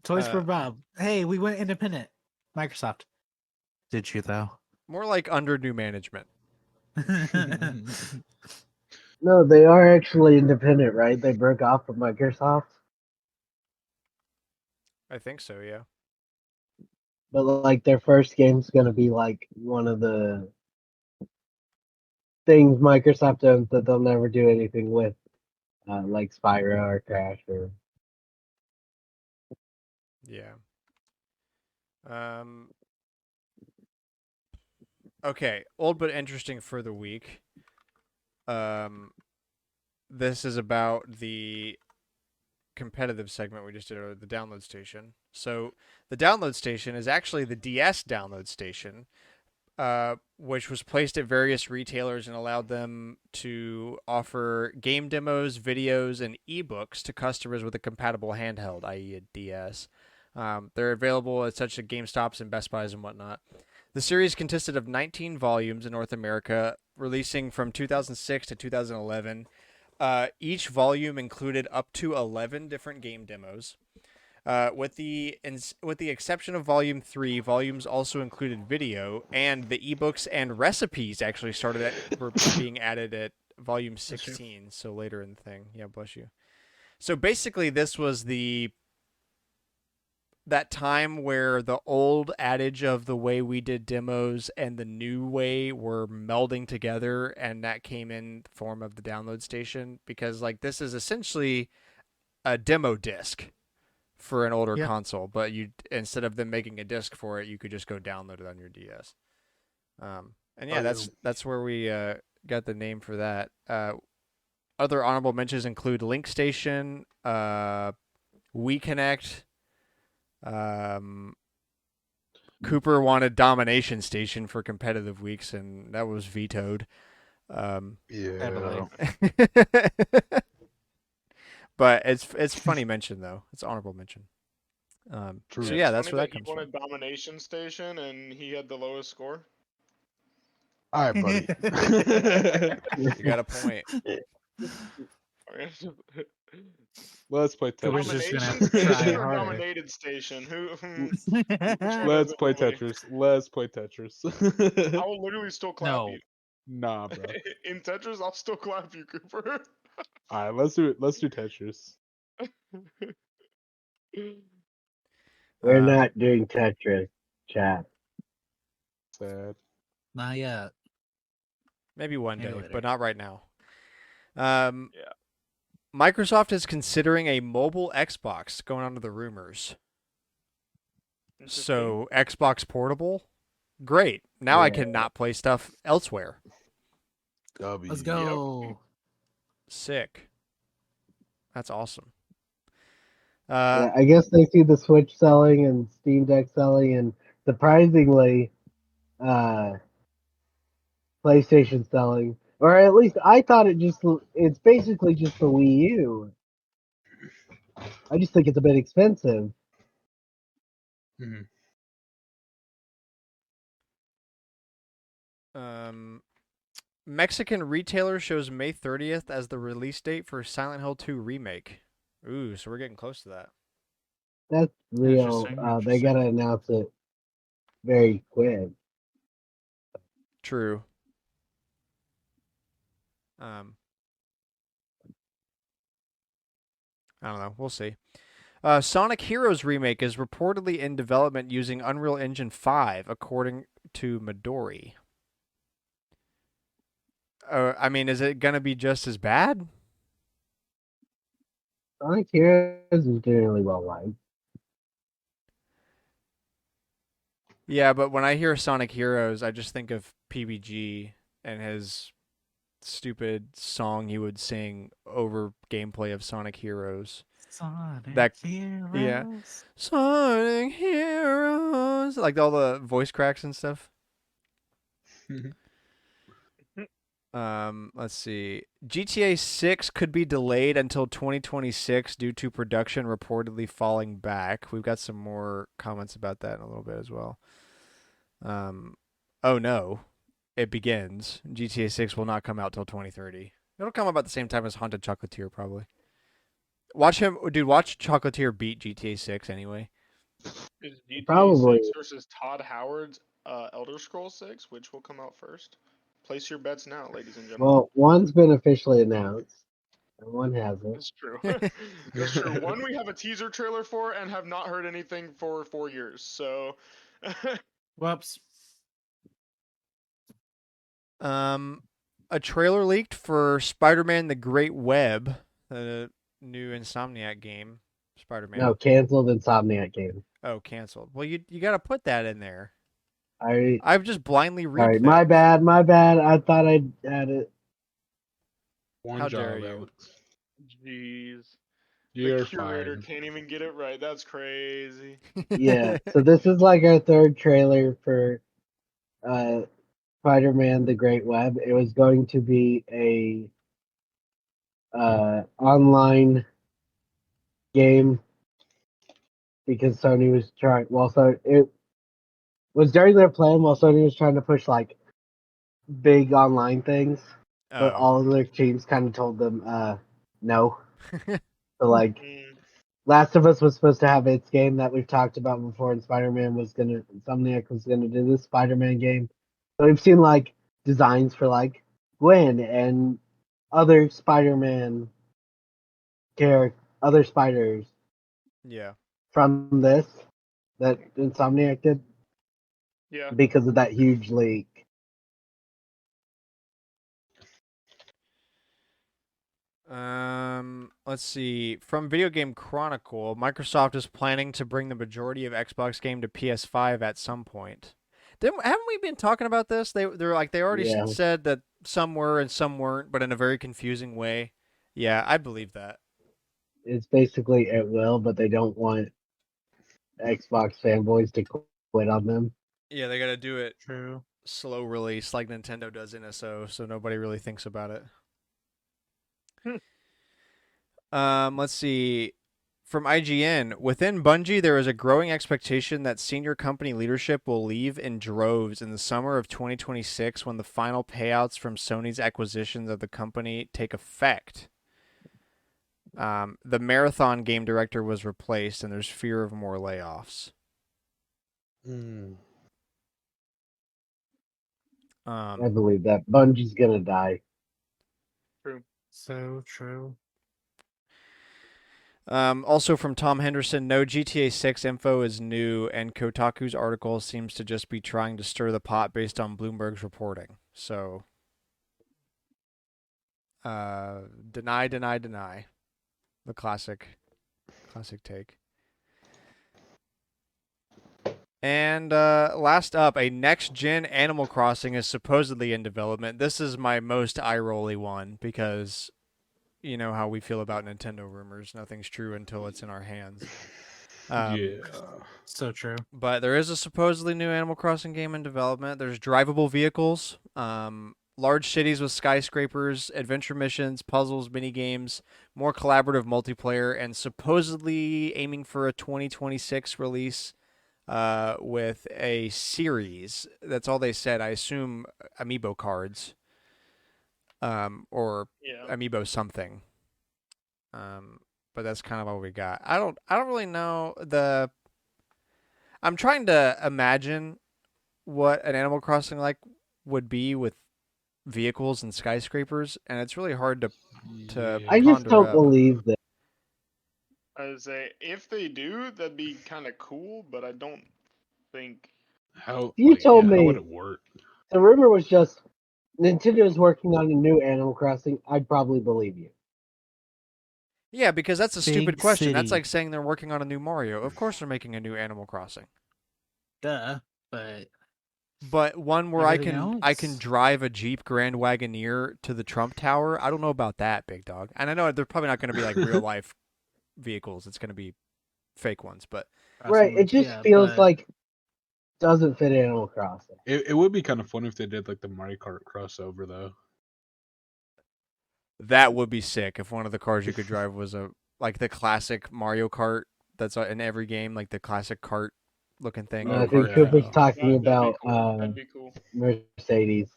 Toys for Bob. Hey, we went independent. Microsoft. Did you though? More like under new management. No, they are actually independent, right? They broke off from Microsoft. I think so, yeah. But like their first game's gonna be like one of the things Microsoft owns that they'll never do anything with, like Spyro or Crash or. Yeah. Okay, old but interesting for the week. This is about the competitive segment we just did, or the download station. So the download station is actually the DS download station, which was placed at various retailers and allowed them to offer game demos, videos, and ebooks to customers with a compatible handheld, i.e. a DS. They're available at such as GameStops and Best Buys and whatnot. The series consisted of 19 volumes in North America, releasing from 2006 to 2011. Each volume included up to 11 different game demos. With the exception of Volume 3, volumes also included video, and the ebooks and recipes actually were being added at Volume 16, so later in the thing. Yeah, bless you. So basically, this was that time where the old adage of the way we did demos and the new way were melding together, and that came in the form of the download station, because like this is essentially a demo disc for an older console, but you instead of them making a disc for it, you could just go download it on your DS. And yeah, that's where we got the name for that. Other honorable mentions include Link Station, WeConnect. Cooper wanted Domination Station for competitive weeks, and that was vetoed. Yeah. But it's funny mention though. It's honorable mention. True. So Yeah, yeah, it's that's funny where that that he comes wanted from. Domination Station and he had the lowest score. All right, buddy. You got a point. Let's play Cooper's just Tetris. gonna Domination try Station or harder. Dominated Station? Who? Let's play Tetris. Let's play Tetris. I will literally still clap No. you. Nah, bro. In Tetris, I'll still clap you, Cooper. All right, let's do it. Let's do Tetris. We're not doing Tetris, chat. Sad. Not yet. Maybe one Maybe day, later. but not right now. Yeah. Microsoft is considering a mobile Xbox, going on to the rumors. So Xbox Portable, great. Now I can not play stuff elsewhere. Let's go. Sick. That's awesome. Yeah, I guess they see the Switch selling and Steam Deck selling, and surprisingly, PlayStation selling. Or at least I thought it's basically just the Wii U. I just think it's a bit expensive. Mexican retailer shows May 30th as the release date for Silent Hill 2 remake. Ooh, so we're getting close to that. That's real. Interesting, They interesting. gotta announce it very quick. True. I don't know. We'll see. Sonic Heroes remake is reportedly in development using Unreal Engine 5, according to Midori. I mean, is it gonna be just as bad? Sonic Heroes is doing really well liked. Yeah, but when I hear Sonic Heroes, I just think of PBG and his stupid song he would sing over gameplay of Sonic Heroes. Sonic That- Heroes. yeah. Sonic Heroes, like all the voice cracks and stuff. Let's see. GTA 6 could be delayed until 2026 due to production reportedly falling back. We've got some more comments about that in a little bit as well. Oh no, it begins. GTA 6 will not come out till 2030. It'll come about the same time as Haunted Chocolatier, probably. Watch Chocolatier beat GTA 6 anyway. Is GTA Probably. 6 versus Todd Howard's Elder Scrolls 6, which will come out first? Place your bets now, ladies and gentlemen. Well, one's been officially announced, and one hasn't. That's true. That's true. One we have a teaser trailer for and have not heard anything for 4 years. So, Whoops. A trailer leaked for Spider-Man: The Great Web, the new Insomniac game. Spider-Man. No, canceled Insomniac game. Oh, canceled. Well, you got to put that in there. I I've just blindly read. Sorry, my bad. I thought I'd add it. One How job, dare you. Alex. jeez. You're The curator fine. can't even get it right. That's crazy. Yeah. So this is like our third trailer for Spider-Man: The Great Web. It was going to be a online game because Sony was trying. Well, so it was during their plan while Sony was trying to push like big online things, but Oh. all of their teams kind of told them no. So like Mm, Last of Us was supposed to have its game that we've talked about before, and Insomniac was gonna do this Spider-Man game. So we've seen like designs for like Gwen and other Spider-Man other spiders Yeah. from this that Insomniac did yeah. because of that huge leak. Let's see. From Video Game Chronicle, Microsoft is planning to bring the majority of Xbox game to PS5 at some point. Haven't we been talking about this? They already Yeah. said that some were and some weren't, but in a very confusing way. Yeah, I believe that. It's basically it will, but they don't want Xbox fanboys to quit on them. Yeah, they got to do it True. slow release like Nintendo does NSO, so nobody really thinks about it. Let's see. From IGN, within Bungie, there is a growing expectation that senior company leadership will leave in droves in the summer of 2026 when the final payouts from Sony's acquisitions of the company take effect. The Marathon game director was replaced, and there's fear of more layoffs. I believe that Bungie's gonna die. True. So true. Also from Tom Henderson, no GTA 6 info is new, and Kotaku's article seems to just be trying to stir the pot based on Bloomberg's reporting. So, deny. The classic take. And last up, a next-gen Animal Crossing is supposedly in development. This is my most eye-rolly one because you know how we feel about Nintendo rumors. Nothing's true until it's in our hands. Yeah. So true. But there is a supposedly new Animal Crossing game in development. There's drivable vehicles, large cities with skyscrapers, adventure missions, puzzles, mini games, more collaborative multiplayer, and supposedly aiming for a 2026 release with a series. That's all they said. I assume amiibo cards. or Yeah. amiibo something. But that's kind of all we got. I don't really know the. I'm trying to imagine what an Animal Crossing like would be with vehicles and skyscrapers, and it's really hard to I just ponder don't up. believe that. I would say if they do, that'd be kind of cool, but I don't think. How You told how would me it work? the rumor was just Nintendo's working on a new Animal Crossing. I'd probably believe you. Yeah, because that's a stupid Big question. That's city. like saying they're working on a new Mario. Of course they're making a new Animal Crossing. Duh. But But one where everything I can else? drive a Jeep Grand Wagoneer to the Trump Tower. I don't know about that, big dog. And I know they're probably not going to be like real life vehicles. It's going to be fake ones, but Right? It just Yeah, feels but like doesn't fit Animal Crossing. It would be kind of fun if they did like the Mario Kart crossover though. that would be sick if one of the cars you could drive was like the classic Mario Kart that's in every game, like the classic kart looking thing. I Oh think yeah. Cooper's talking That'd be about cool. That'd be cool. Mercedes.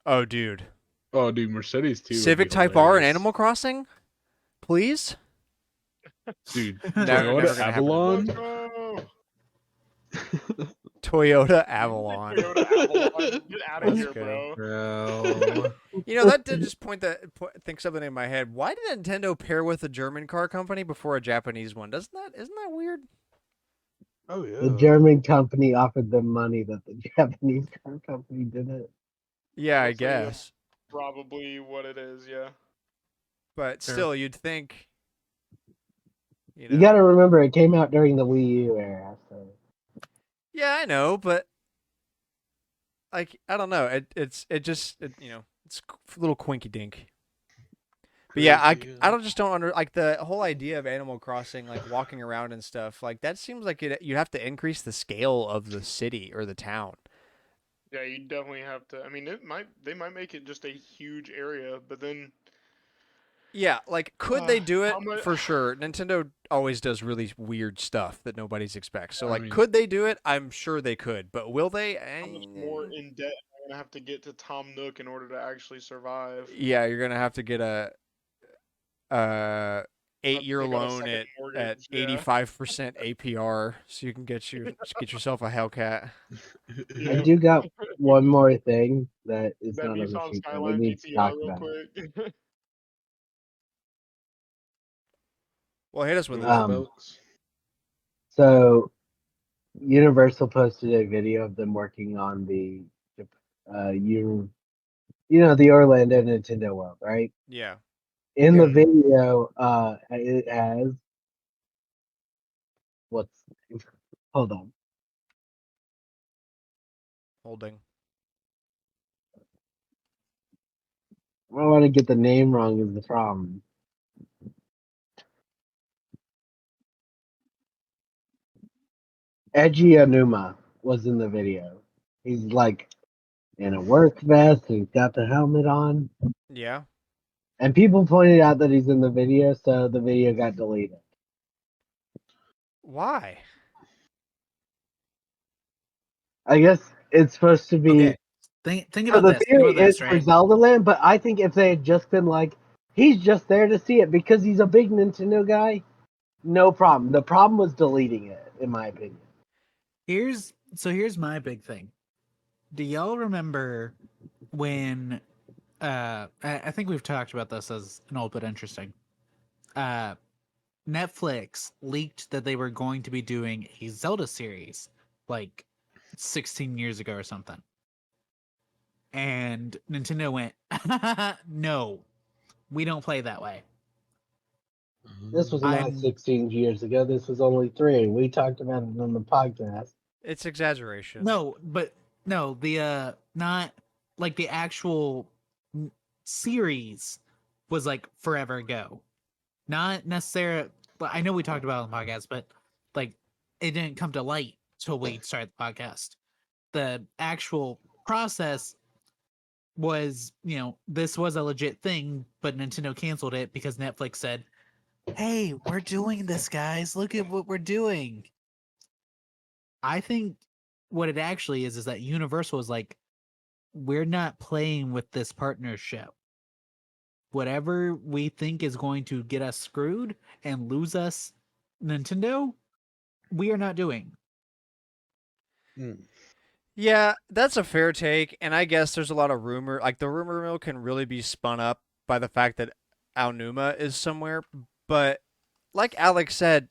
Oh, dude. Oh, dude, Mercedes too would be Civic Type R and hilarious. Animal Crossing? Please? Dude, Never Toyota gonna happen in Avalon. Let's go. Toyota Avalon. Toyota Avalon. Get out of Just here, kidding. bro. You know, that did just think something in my head. Why did Nintendo pair with a German car company before a Japanese one? Isn't that weird? Oh The yeah. German company offered them money that the Japanese car company didn't. Yeah, I Looks like guess. Probably what it is, yeah. But Sure. still, you'd think. You got to remember, it came out during the Wii U era. So. Yeah, I know, but like I don't know. It's a little quinky dink. But yeah, I don't under like the whole idea of Animal Crossing, like walking around and stuff. Like that seems like you have to increase the scale of the city or the town. Yeah, you definitely have to. I mean, they might make it just a huge area, but then Yeah, like could they do it? how much? For sure. Nintendo always does really weird stuff that nobody's expects. So I like mean- could they do it? I'm sure they could, but will they? How much more in debt am I gonna have to get to Tom Nook in order to actually survive? Yeah, you're going to have to get a Have to 8-year take out a loan second at mortgage, yeah. 85% APR so you can get yourself a Hellcat. I Yeah. do got one more thing that is That not on the Nissan sheet that we Skyline need to GTI talk real about. quick. Well, hit us with it. So, Universal posted a video of them working on the, the Orlando Nintendo World, right? Yeah. In Yeah. the video, it has hold on. Holding. I don't want to get the name wrong is the problem. Eiji Onuma was in the video. He's like in a work vest and he's got the helmet on. Yeah. And people pointed out that he's in the video, so the video got deleted. Why? I guess it's supposed to be. okay. Think So about the this. Think theory about is this, for right? Zelda Land, but I think if they had just been like, he's just there to see it because he's a big Nintendo guy, no problem. The problem was deleting it, in my opinion. Here's my big thing. Do y'all remember when I think we've talked about this as an old but interesting. Netflix leaked that they were going to be doing a Zelda series like 16 years ago or something. And Nintendo went, no, we don't play that way. This was not 16 years ago. This was only 3. We talked about it on the podcast. It's exaggeration. No, but no, the not like the actual series was like forever ago. Not necessarily, but I know we talked about it on the podcast, but like it didn't come to light till we started the podcast. The actual process was, this was a legit thing, but Nintendo canceled it because Netflix said, "Hey, we're doing this, guys. Look at what we're doing." I think what it actually is that Universal is like, we're not playing with this partnership. Whatever we think is going to get us screwed and lose us, Nintendo, we are not doing. Yeah, that's a fair take, and I guess there's a lot of rumor. Like the rumor mill can really be spun up by the fact that Aonuma is somewhere, but like Alex said,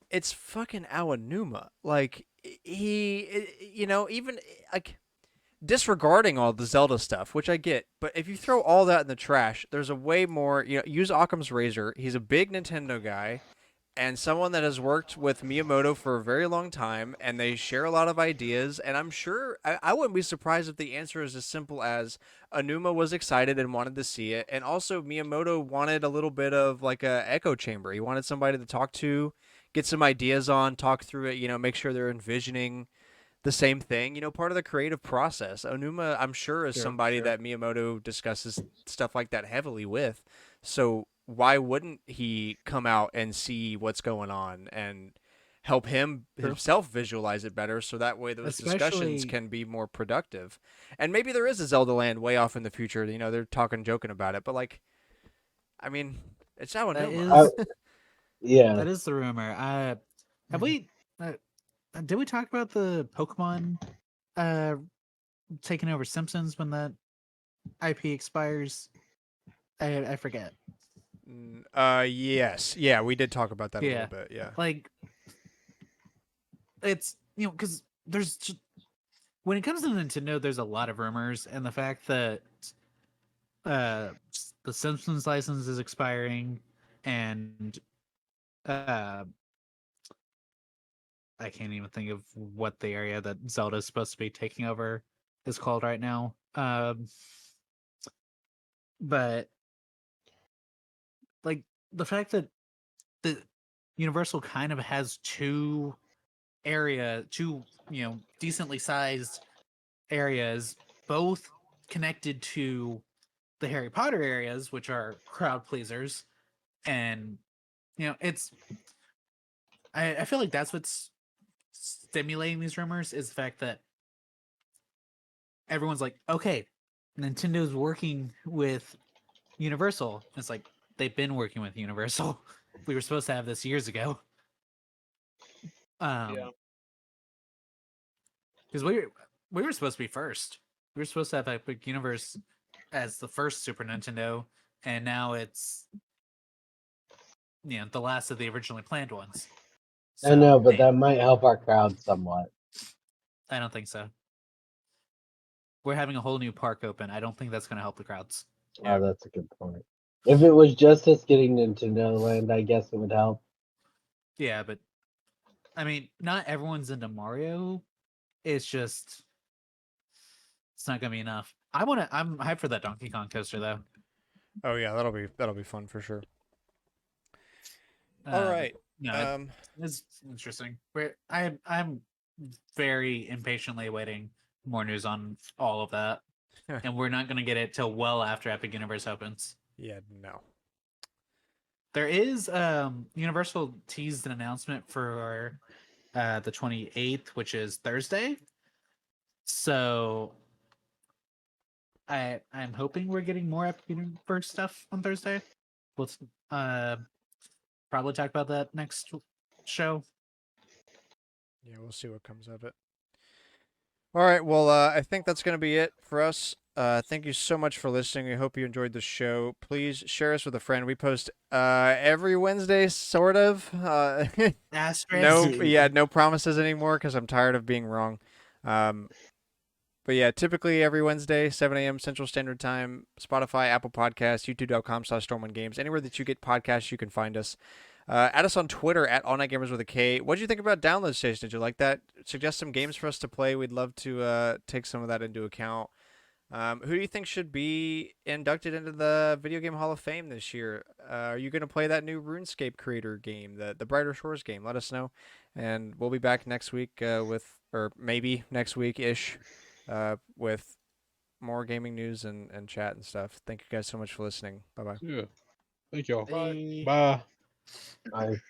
it's fucking Aonuma. Like even like disregarding all the Zelda stuff, which I get, but if you throw all that in the trash, there's a way more. Use Occam's razor. He's a big Nintendo guy and someone that has worked with Miyamoto for a very long time, and they share a lot of ideas. And I'm sure I wouldn't be surprised if the answer is as simple as Anuma was excited and wanted to see it, and also Miyamoto wanted a little bit of like a echo chamber. He wanted somebody to talk to, get some ideas on, talk through it. Make sure they're envisioning the same thing. Part of the creative process. Onuma, I'm sure, is somebody that Miyamoto discusses stuff like that heavily with. So why wouldn't he come out and see what's going on and help himself visualize it better, so that way those discussions can be more productive? And maybe there is a Zelda land way off in the future. They're joking about it, but like, I mean, it's Aonuma. Yeah, That is the rumor. Have we? Did we talk about the Pokemon taking over Simpsons when that IP expires? I forget. Yes. Yeah, we did talk about that a little bit. Yeah. Like, it's, because there's just, when it comes to Nintendo, there's a lot of rumors, and the fact that the Simpsons license is expiring, and I can't even think of what the area that Zelda is supposed to be taking over is called right now. But like the fact that the Universal kind of has two decently sized areas, both connected to the Harry Potter areas, which are crowd pleasers, and it's. I feel like that's what's stimulating these rumors, is the fact that everyone's like, okay, Nintendo's working with Universal. It's like, they've been working with Universal. We were supposed to have this years ago. Because we were supposed to be first. We were supposed to have Epic Universe as the first Super Nintendo, and now it's the last of the originally planned ones. So, I know, but that might help our crowd somewhat. I don't think so. We're having a whole new park open. I don't think that's going to help the crowds. Oh, that's a good point. If it was just us getting Nintendo Land, I guess it would help. Yeah, but I mean, not everyone's into Mario. It's just, it's not gonna be enough. I'm hyped for that Donkey Kong coaster though. Oh yeah, that'll be fun for sure. All right. No, it's interesting. I'm very impatiently awaiting more news on all of that, and we're not gonna get it till well after Epic Universe opens. Yeah, no. There is Universal teased an announcement for the 28th, which is Thursday. So I'm hoping we're getting more Epic Universe stuff on Thursday. We'll probably talk about that next show. Yeah, we'll see what comes of it. All right, well, I think that's going to be it for us. Thank you so much for listening. We hope you enjoyed the show. Please share us with a friend. We post every Wednesday, sort of. No promises anymore because I'm tired of being wrong. But yeah, typically every Wednesday, 7 a.m. Central Standard Time, Spotify, Apple Podcasts, youtube.com/StormwindGames. Anywhere that you get podcasts, you can find us. Add us on Twitter at AllNightGamers with a K. What did you think about Download Station? Did you like that? Suggest some games for us to play. We'd love to take some of that into account. Who do you think should be inducted into the Video Game Hall of Fame this year? Are you going to play that new RuneScape creator game, the Brighter Shores game? Let us know. And we'll be back next week or maybe next week-ish, with more gaming news and chat and stuff. Thank you guys so much for listening. Bye-bye. Yeah. Thank y'all. Bye. Bye. Bye.